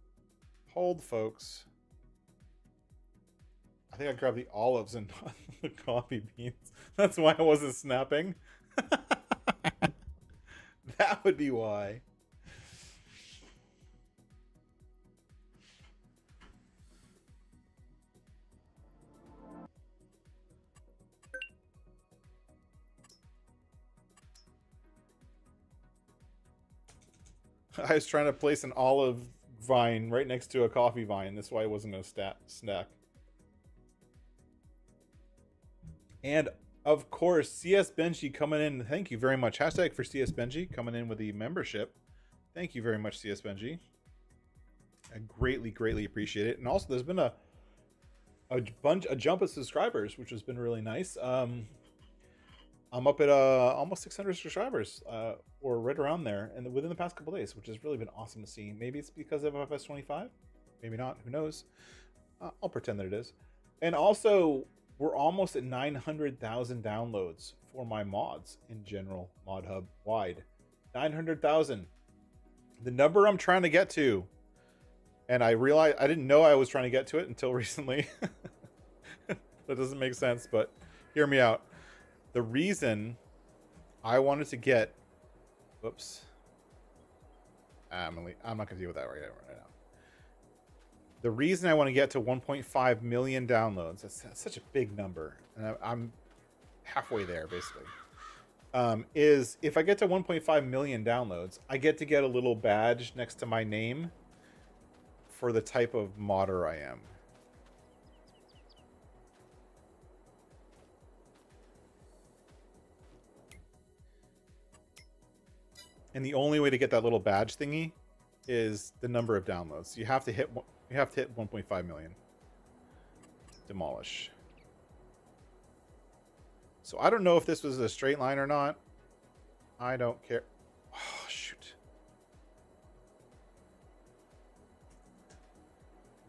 Hold, folks. I think I grabbed the olives and not the coffee beans. That's why I wasn't snapping. That would be why. I was trying to place an olive vine right next to a coffee vine. That's why it wasn't going to snack. And of course, CS Benji coming in. Thank you very much. Hashtag for CS Benji coming in with the membership. Thank you very much, CS Benji. I greatly, greatly appreciate it. And also, there's been a jump of subscribers, which has been really nice. I'm up at almost 600 subscribers, or right around there, and within the past couple days, which has really been awesome to see. Maybe it's because of FS25, maybe not. Who knows? I'll pretend that it is. And also, we're almost at 900,000 downloads for my mods in general, Mod Hub wide. 900,000. The number I'm trying to get to, and I realized I didn't know I was trying to get to it until recently. That doesn't make sense, but hear me out. The reason I wanted to get, whoops, I'm not gonna deal with that right now. the reason I want to get to 1.5 million downloads, that's such a big number, and I'm halfway there basically, is if I get to 1.5 million downloads, I get to get a little badge next to my name for the type of modder I am. And the only way to get that little badge thingy is the number of downloads. You have to hit 1.5 million. Demolish. So I don't know if this was a straight line or not. I don't care. Oh, shoot.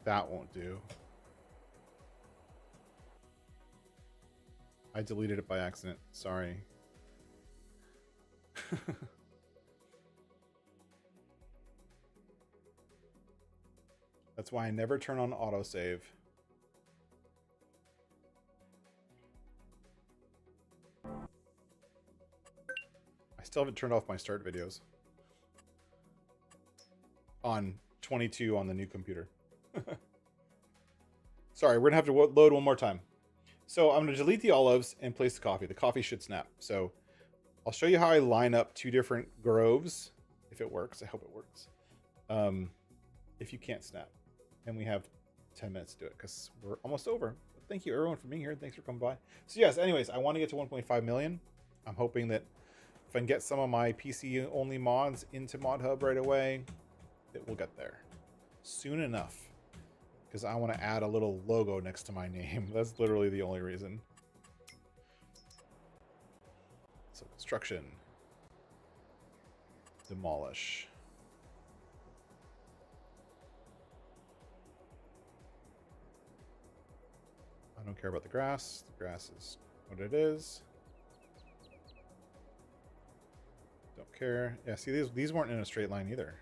That won't do. I deleted it by accident. Sorry. That's why I never turn on autosave. I still haven't turned off my start videos. On 22 on the new computer. Sorry, we're going to have to load one more time. So I'm going to delete the olives and place the coffee. The coffee should snap. So I'll show you how I line up two different groves. If it works. I hope it works. If you can't snap. And we have 10 minutes to do it because we're almost over. Thank you everyone for being here. Thanks for coming by. So yes, anyways, I want to get to 1.5 million. I'm hoping that if I can get some of my PC only mods into Mod Hub right away, that we'll get there soon enough. Because I want to add a little logo next to my name. That's literally the only reason. So construction. Demolish. I don't care about the grass. The grass is what it is. Don't care. Yeah, see, these weren't in a straight line either.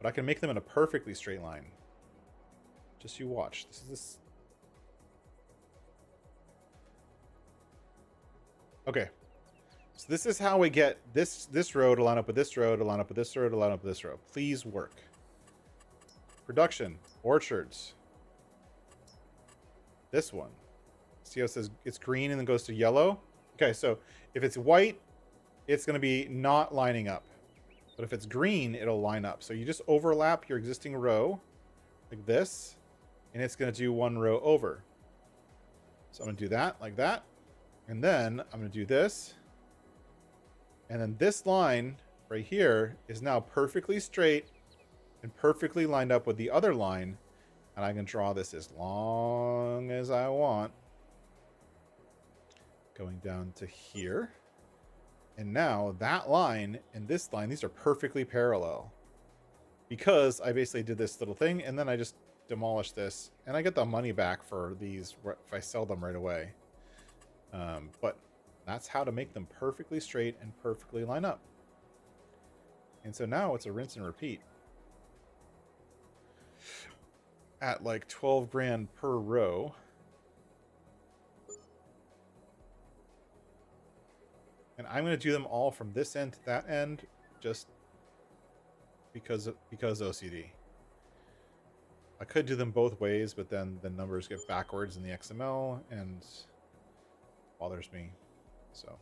But I can make them in a perfectly straight line. Just you watch. This. Okay. So this is how we get this row to line up with this row, to line up with this row, to line up with this row. Please work. Production. Orchards. This one. See how it says it's green and then goes to yellow? Okay, so if it's white, it's going to be not lining up. But if it's green, it'll line up. So you just overlap your existing row like this, and it's going to do one row over. So I'm going to do that like that. And then I'm going to do this. And then this line right here is now perfectly straight and perfectly lined up with the other line. And I can draw this as long as I want. Going down to here. And now that line and this line, these are perfectly parallel. Because I basically did this little thing and then I just demolished this. And I get the money back for these if I sell them right away. But that's how to make them perfectly straight and perfectly line up. And so now it's a rinse and repeat. At like 12 grand per row. And I'm going to do them all from this end to that end just because OCD. I could do them both ways, but then the numbers get backwards in the XML and bothers me. So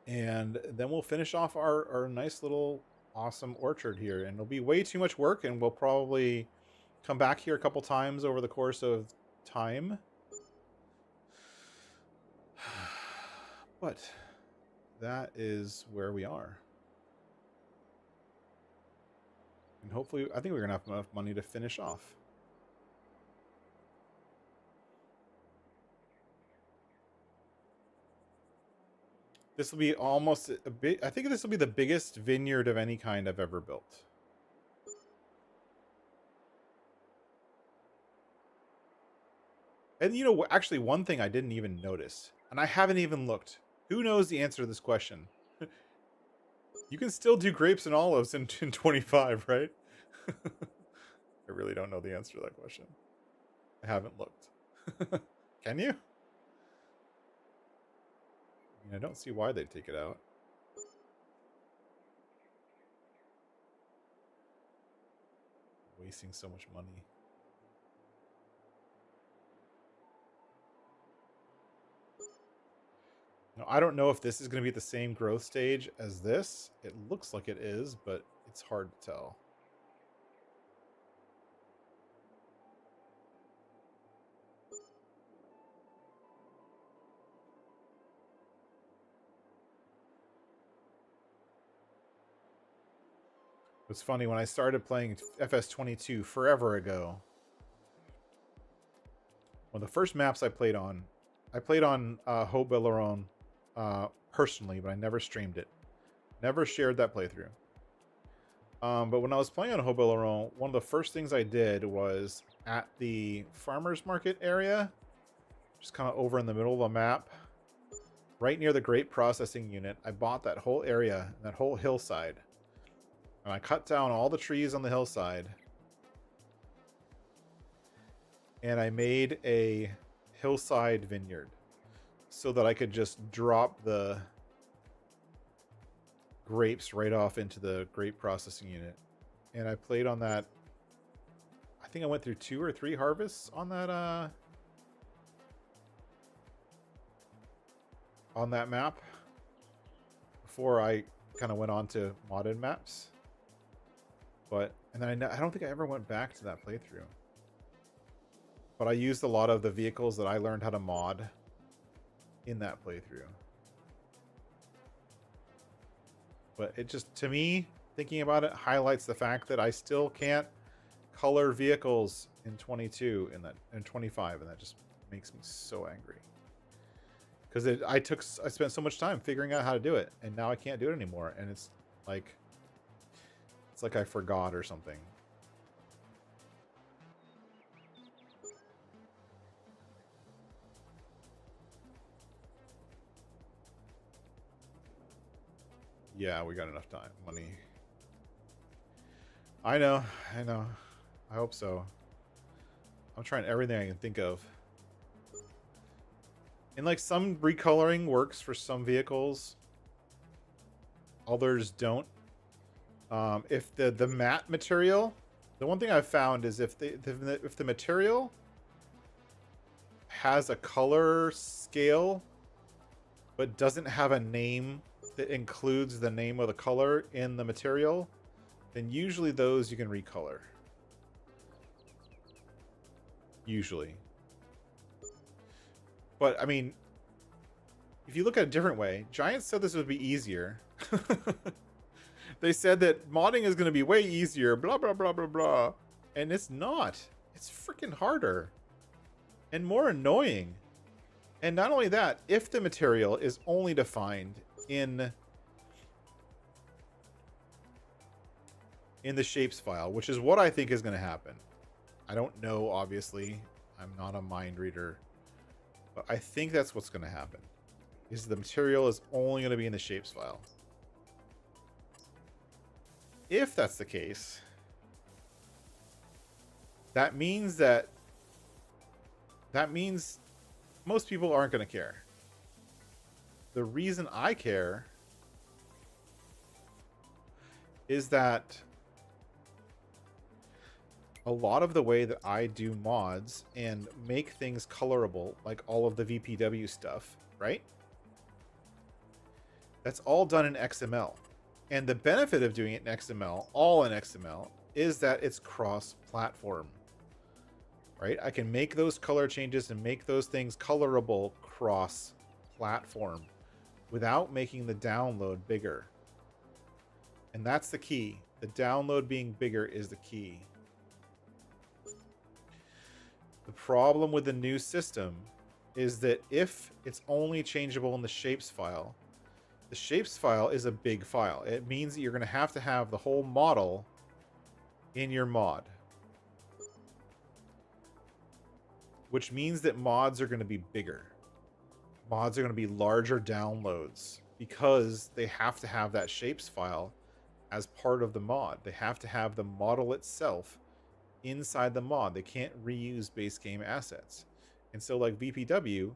and then we'll finish off our nice little awesome orchard here, and it'll be way too much work, and we'll probably come back here a couple times over the course of time. But that is where we are. And hopefully, I think we're gonna have enough money to finish off. This will be almost a bit. I think this will be the biggest vineyard of any kind I've ever built. And you know, actually, one thing I didn't even notice And I haven't even looked. Who knows the answer to this question? You can still do grapes and olives in 25, right? I really don't know the answer to that question. I haven't looked. Can you? I mean, I don't see why they'd take it out. Wasting so much money. Now, I don't know if this is going to be at the same growth stage as this. It looks like it is, but it's hard to tell. It's funny, when I started playing FS22 forever ago, one of the first maps I played on Haut-Belleron personally, but I never streamed it. Never shared that playthrough. But when I was playing on Haut-Belleron, one of the first things I did was at the farmer's market area, just kind of over in the middle of the map, right near the grape processing unit, I bought that whole area, that whole hillside. And I cut down all the trees on the hillside. And I made a hillside vineyard so that I could just drop the grapes right off into the grape processing unit. And I played on that. I think I went through 2 or 3 harvests on that map before I kind of went on to modded maps. And then I don't think I ever went back to that playthrough. But I used a lot of the vehicles that I learned how to mod in that playthrough. But it just, to me, thinking about it, highlights the fact that I still can't color vehicles in 22 in 25, and that just makes me so angry. Because I spent so much time figuring out how to do it, and now I can't do it anymore. And it's like I forgot or something. Yeah, we got enough time. Money. I know. I hope so. I'm trying everything I can think of. And like, some recoloring works for some vehicles. Others don't. If the matte material, the one thing I've found is if the material has a color scale but doesn't have a name that includes the name of the color in the material, then usually those you can recolor. Usually. But I mean, if you look at it a different way, Giants said this would be easier. They said that modding is going to be way easier, blah, blah, blah, blah, blah. And it's not. It's freaking harder. And more annoying. And not only that, if the material is only defined in the shapes file, which is what I think is going to happen. I don't know, obviously. I'm not a mind reader. But I think that's what's going to happen. Is the material is only going to be in the shapes file. If that's the case, that means most people aren't going to care. The reason I care is that a lot of the way that I do mods and make things colorable, like all of the VPW stuff, right? That's all done in XML. And the benefit of doing it in XML, all in XML, is that it's cross-platform, right? I can make those color changes and make those things colorable cross-platform without making the download bigger. And that's the key. The download being bigger is the key. The problem with the new system is that if it's only changeable in the shapes file, the shapes file is a big file. It means that you're going to have the whole model in your mod. Which means that mods are going to be bigger. mods are going to be larger downloads because they have to have that shapes file as part of the mod. They have to have the model itself inside the mod. They can't reuse base game assets. And so like VPW,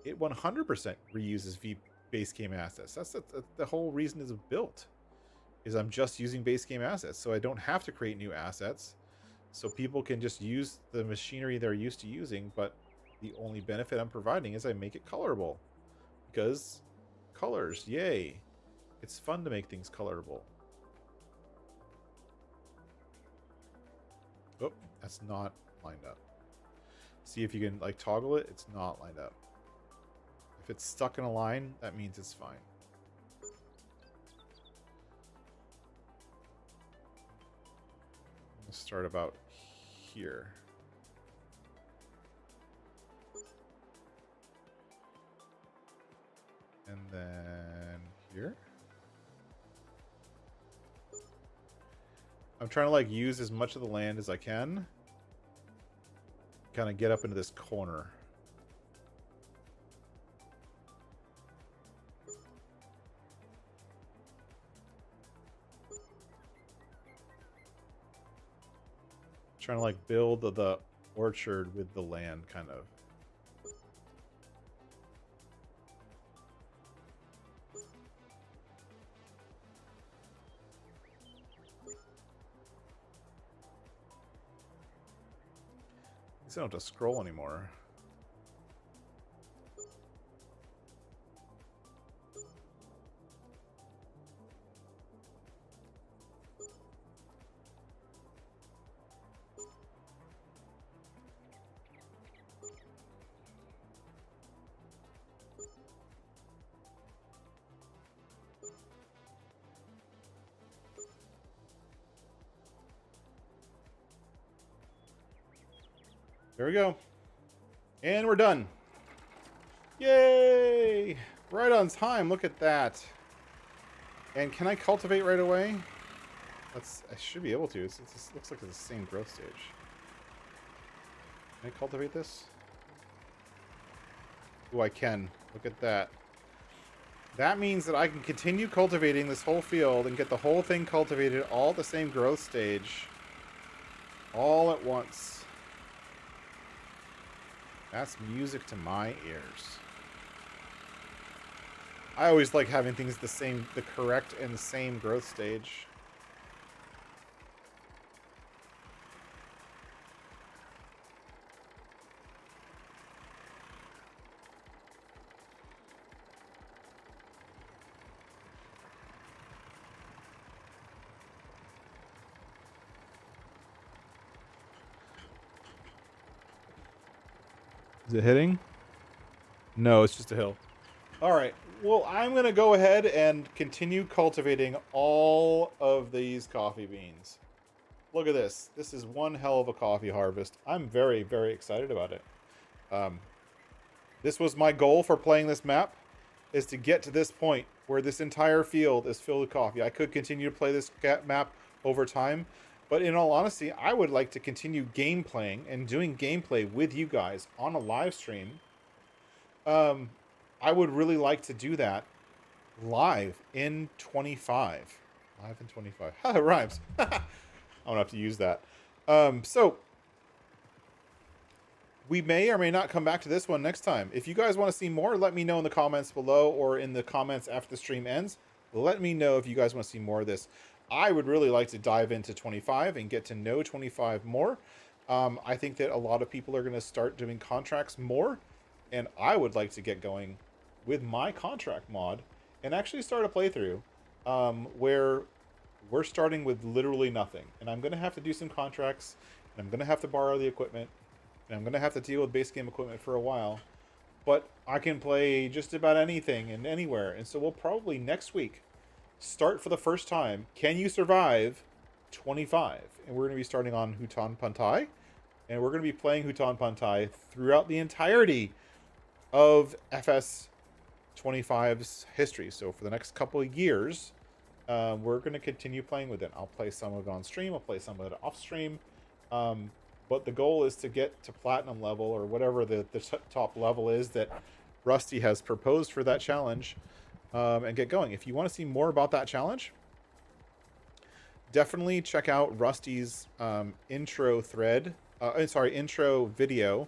it 100% reuses base game assets. That's the whole reason it's built, is I'm just using base game assets. So I don't have to create new assets. So people can just use the machinery they're used to using, but the only benefit I'm providing is I make it colorable. Because colors, yay. It's fun to make things colorable. Oh, that's not lined up. See if you can like toggle it. It's not lined up. If it's stuck in a line, that means it's fine. Let's start about here. And then here. I'm trying to like use as much of the land as I can. Kind of get up into this corner. Trying to like build the orchard with the land, kind of. I don't have to scroll anymore. There we go. And we're done. Yay! Right on time. Look at that. And can I cultivate right away? I should be able to. It looks like it's the same growth stage. Can I cultivate this? Oh, I can. Look at that. That means that I can continue cultivating this whole field and get the whole thing cultivated all at the same growth stage. All at once. That's music to my ears. I always like having things the correct and the same growth stage. Is it hitting? No, it's just a hill. All right. Well, I'm going to go ahead and continue cultivating all of these coffee beans. Look at this. This is one hell of a coffee harvest. I'm very, very excited about it. This was my goal for playing this map, is to get to this point where this entire field is filled with coffee. I could continue to play this map over time, but in all honesty, I would like to continue gameplaying and doing gameplay with you guys on a live stream. I would really like to do that live in 25. Live in 25. Ha, it rhymes. I'm gonna have to use that. So we may or may not come back to this one next time. If you guys want to see more, let me know in the comments below or in the comments after the stream ends. Let me know if you guys want to see more of this. I would really like to dive into 25 and get to know 25 more. I think that a lot of people are going to start doing contracts more, and I would like to get going with my contract mod and actually start a playthrough where we're starting with literally nothing. And I'm going to have to do some contracts, and I'm going to have to borrow the equipment, and I'm going to have to deal with base game equipment for a while. But I can play just about anything and anywhere. And so we'll probably next week start for the first time, Can You Survive 25? And we're going to be starting on Hutan Pantai. And we're going to be playing Hutan Pantai throughout the entirety of FS22's history. So for the next couple of years, we're going to continue playing with it. I'll play some of it on stream. I'll play some of it off stream. But the goal is to get to platinum level or whatever the top level is that Rusty has proposed for that challenge, and get going. If you want to see more about that challenge, definitely check out Rusty's intro thread. Intro video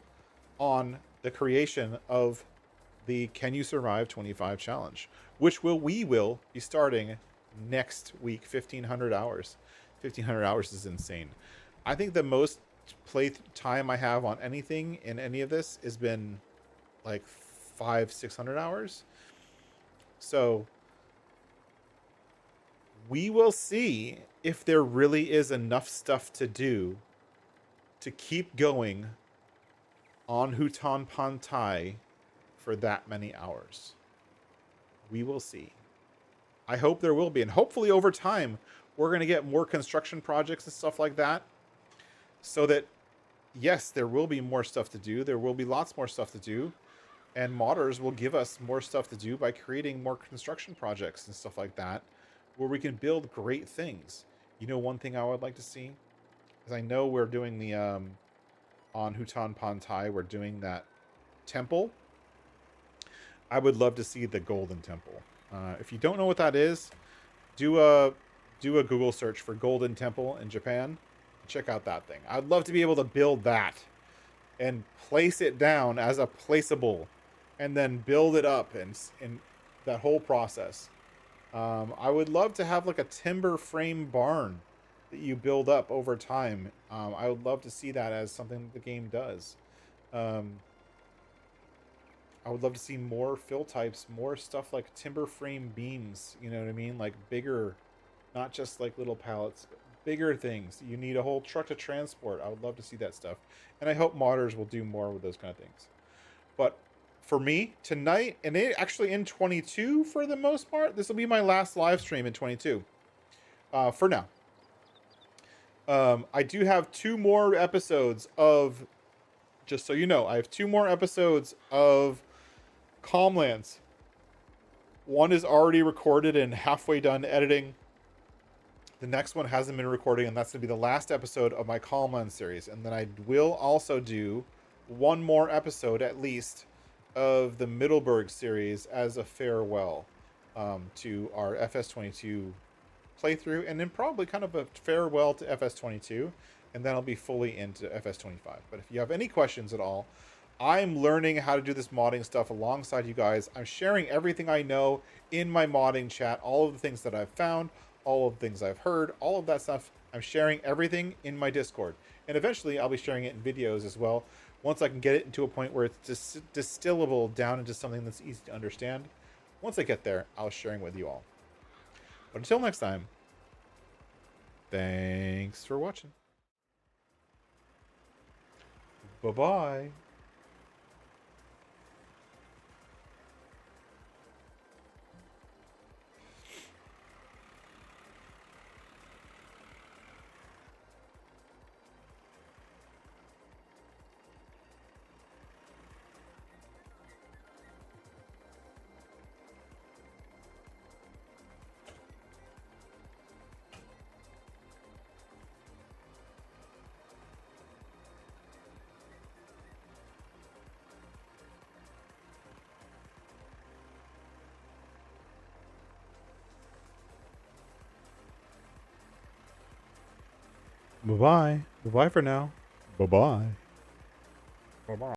on the creation of the Can You Survive 25 challenge, which we will be starting next week. 1,500 hours. 1,500 hours is insane. I think the most play time I have on anything in any of this has been like 500-600 hours. So we will see if there really is enough stuff to do to keep going on Hutan Pantai for that many hours. We will see. I hope there will be, and hopefully over time we're going to get more construction projects and stuff like that, so that yes, there will be more stuff to do. There will be lots more stuff to do, and modders will give us more stuff to do by creating more construction projects and stuff like that, where we can build great things. You know, one thing I would like to see is, I know we're doing the on Hutan Pantai, we're doing that temple. I would love to see the Golden Temple. If you don't know what that is, do a Google search for Golden Temple in Japan. Check out that thing. I'd love to be able to build that and place it down as a placeable, and then build it up and that whole process. I would love to have like a timber frame barn that you build up over time. I would love to see that as something the game does. I would love to see more fill types, more stuff like timber frame beams, you know what I mean? Like bigger, not just like little pallets, bigger things. You need a whole truck to transport. I would love to see that stuff. And I hope modders will do more with those kind of things. But for me, tonight, and actually in 22 for the most part, this will be my last live stream in 22. For now. I do have 2 more episodes of, just so you know, I have 2 more episodes of Calmlands. One is already recorded and halfway done editing. The next one hasn't been recording, and that's going to be the last episode of my Calmlands series. And then I will also do 1 more episode, at least, of the Middleburg series as a farewell to our FS22 playthrough, and then probably kind of a farewell to FS22, and then I'll be fully into FS25. But if you have any questions at all, I'm learning how to do this modding stuff alongside you guys. I'm sharing everything I know in my modding chat, all of the things that I've found, all of the things I've heard, all of that stuff. I'm sharing everything in my Discord. And eventually I'll be sharing it in videos as well, once I can get it into a point where it's distillable down into something that's easy to understand. Once I get there, I'll sharing with you all. But until next time, thanks for watching. Bye-bye. Bye-bye. Bye-bye for now. Bye-bye. Bye-bye.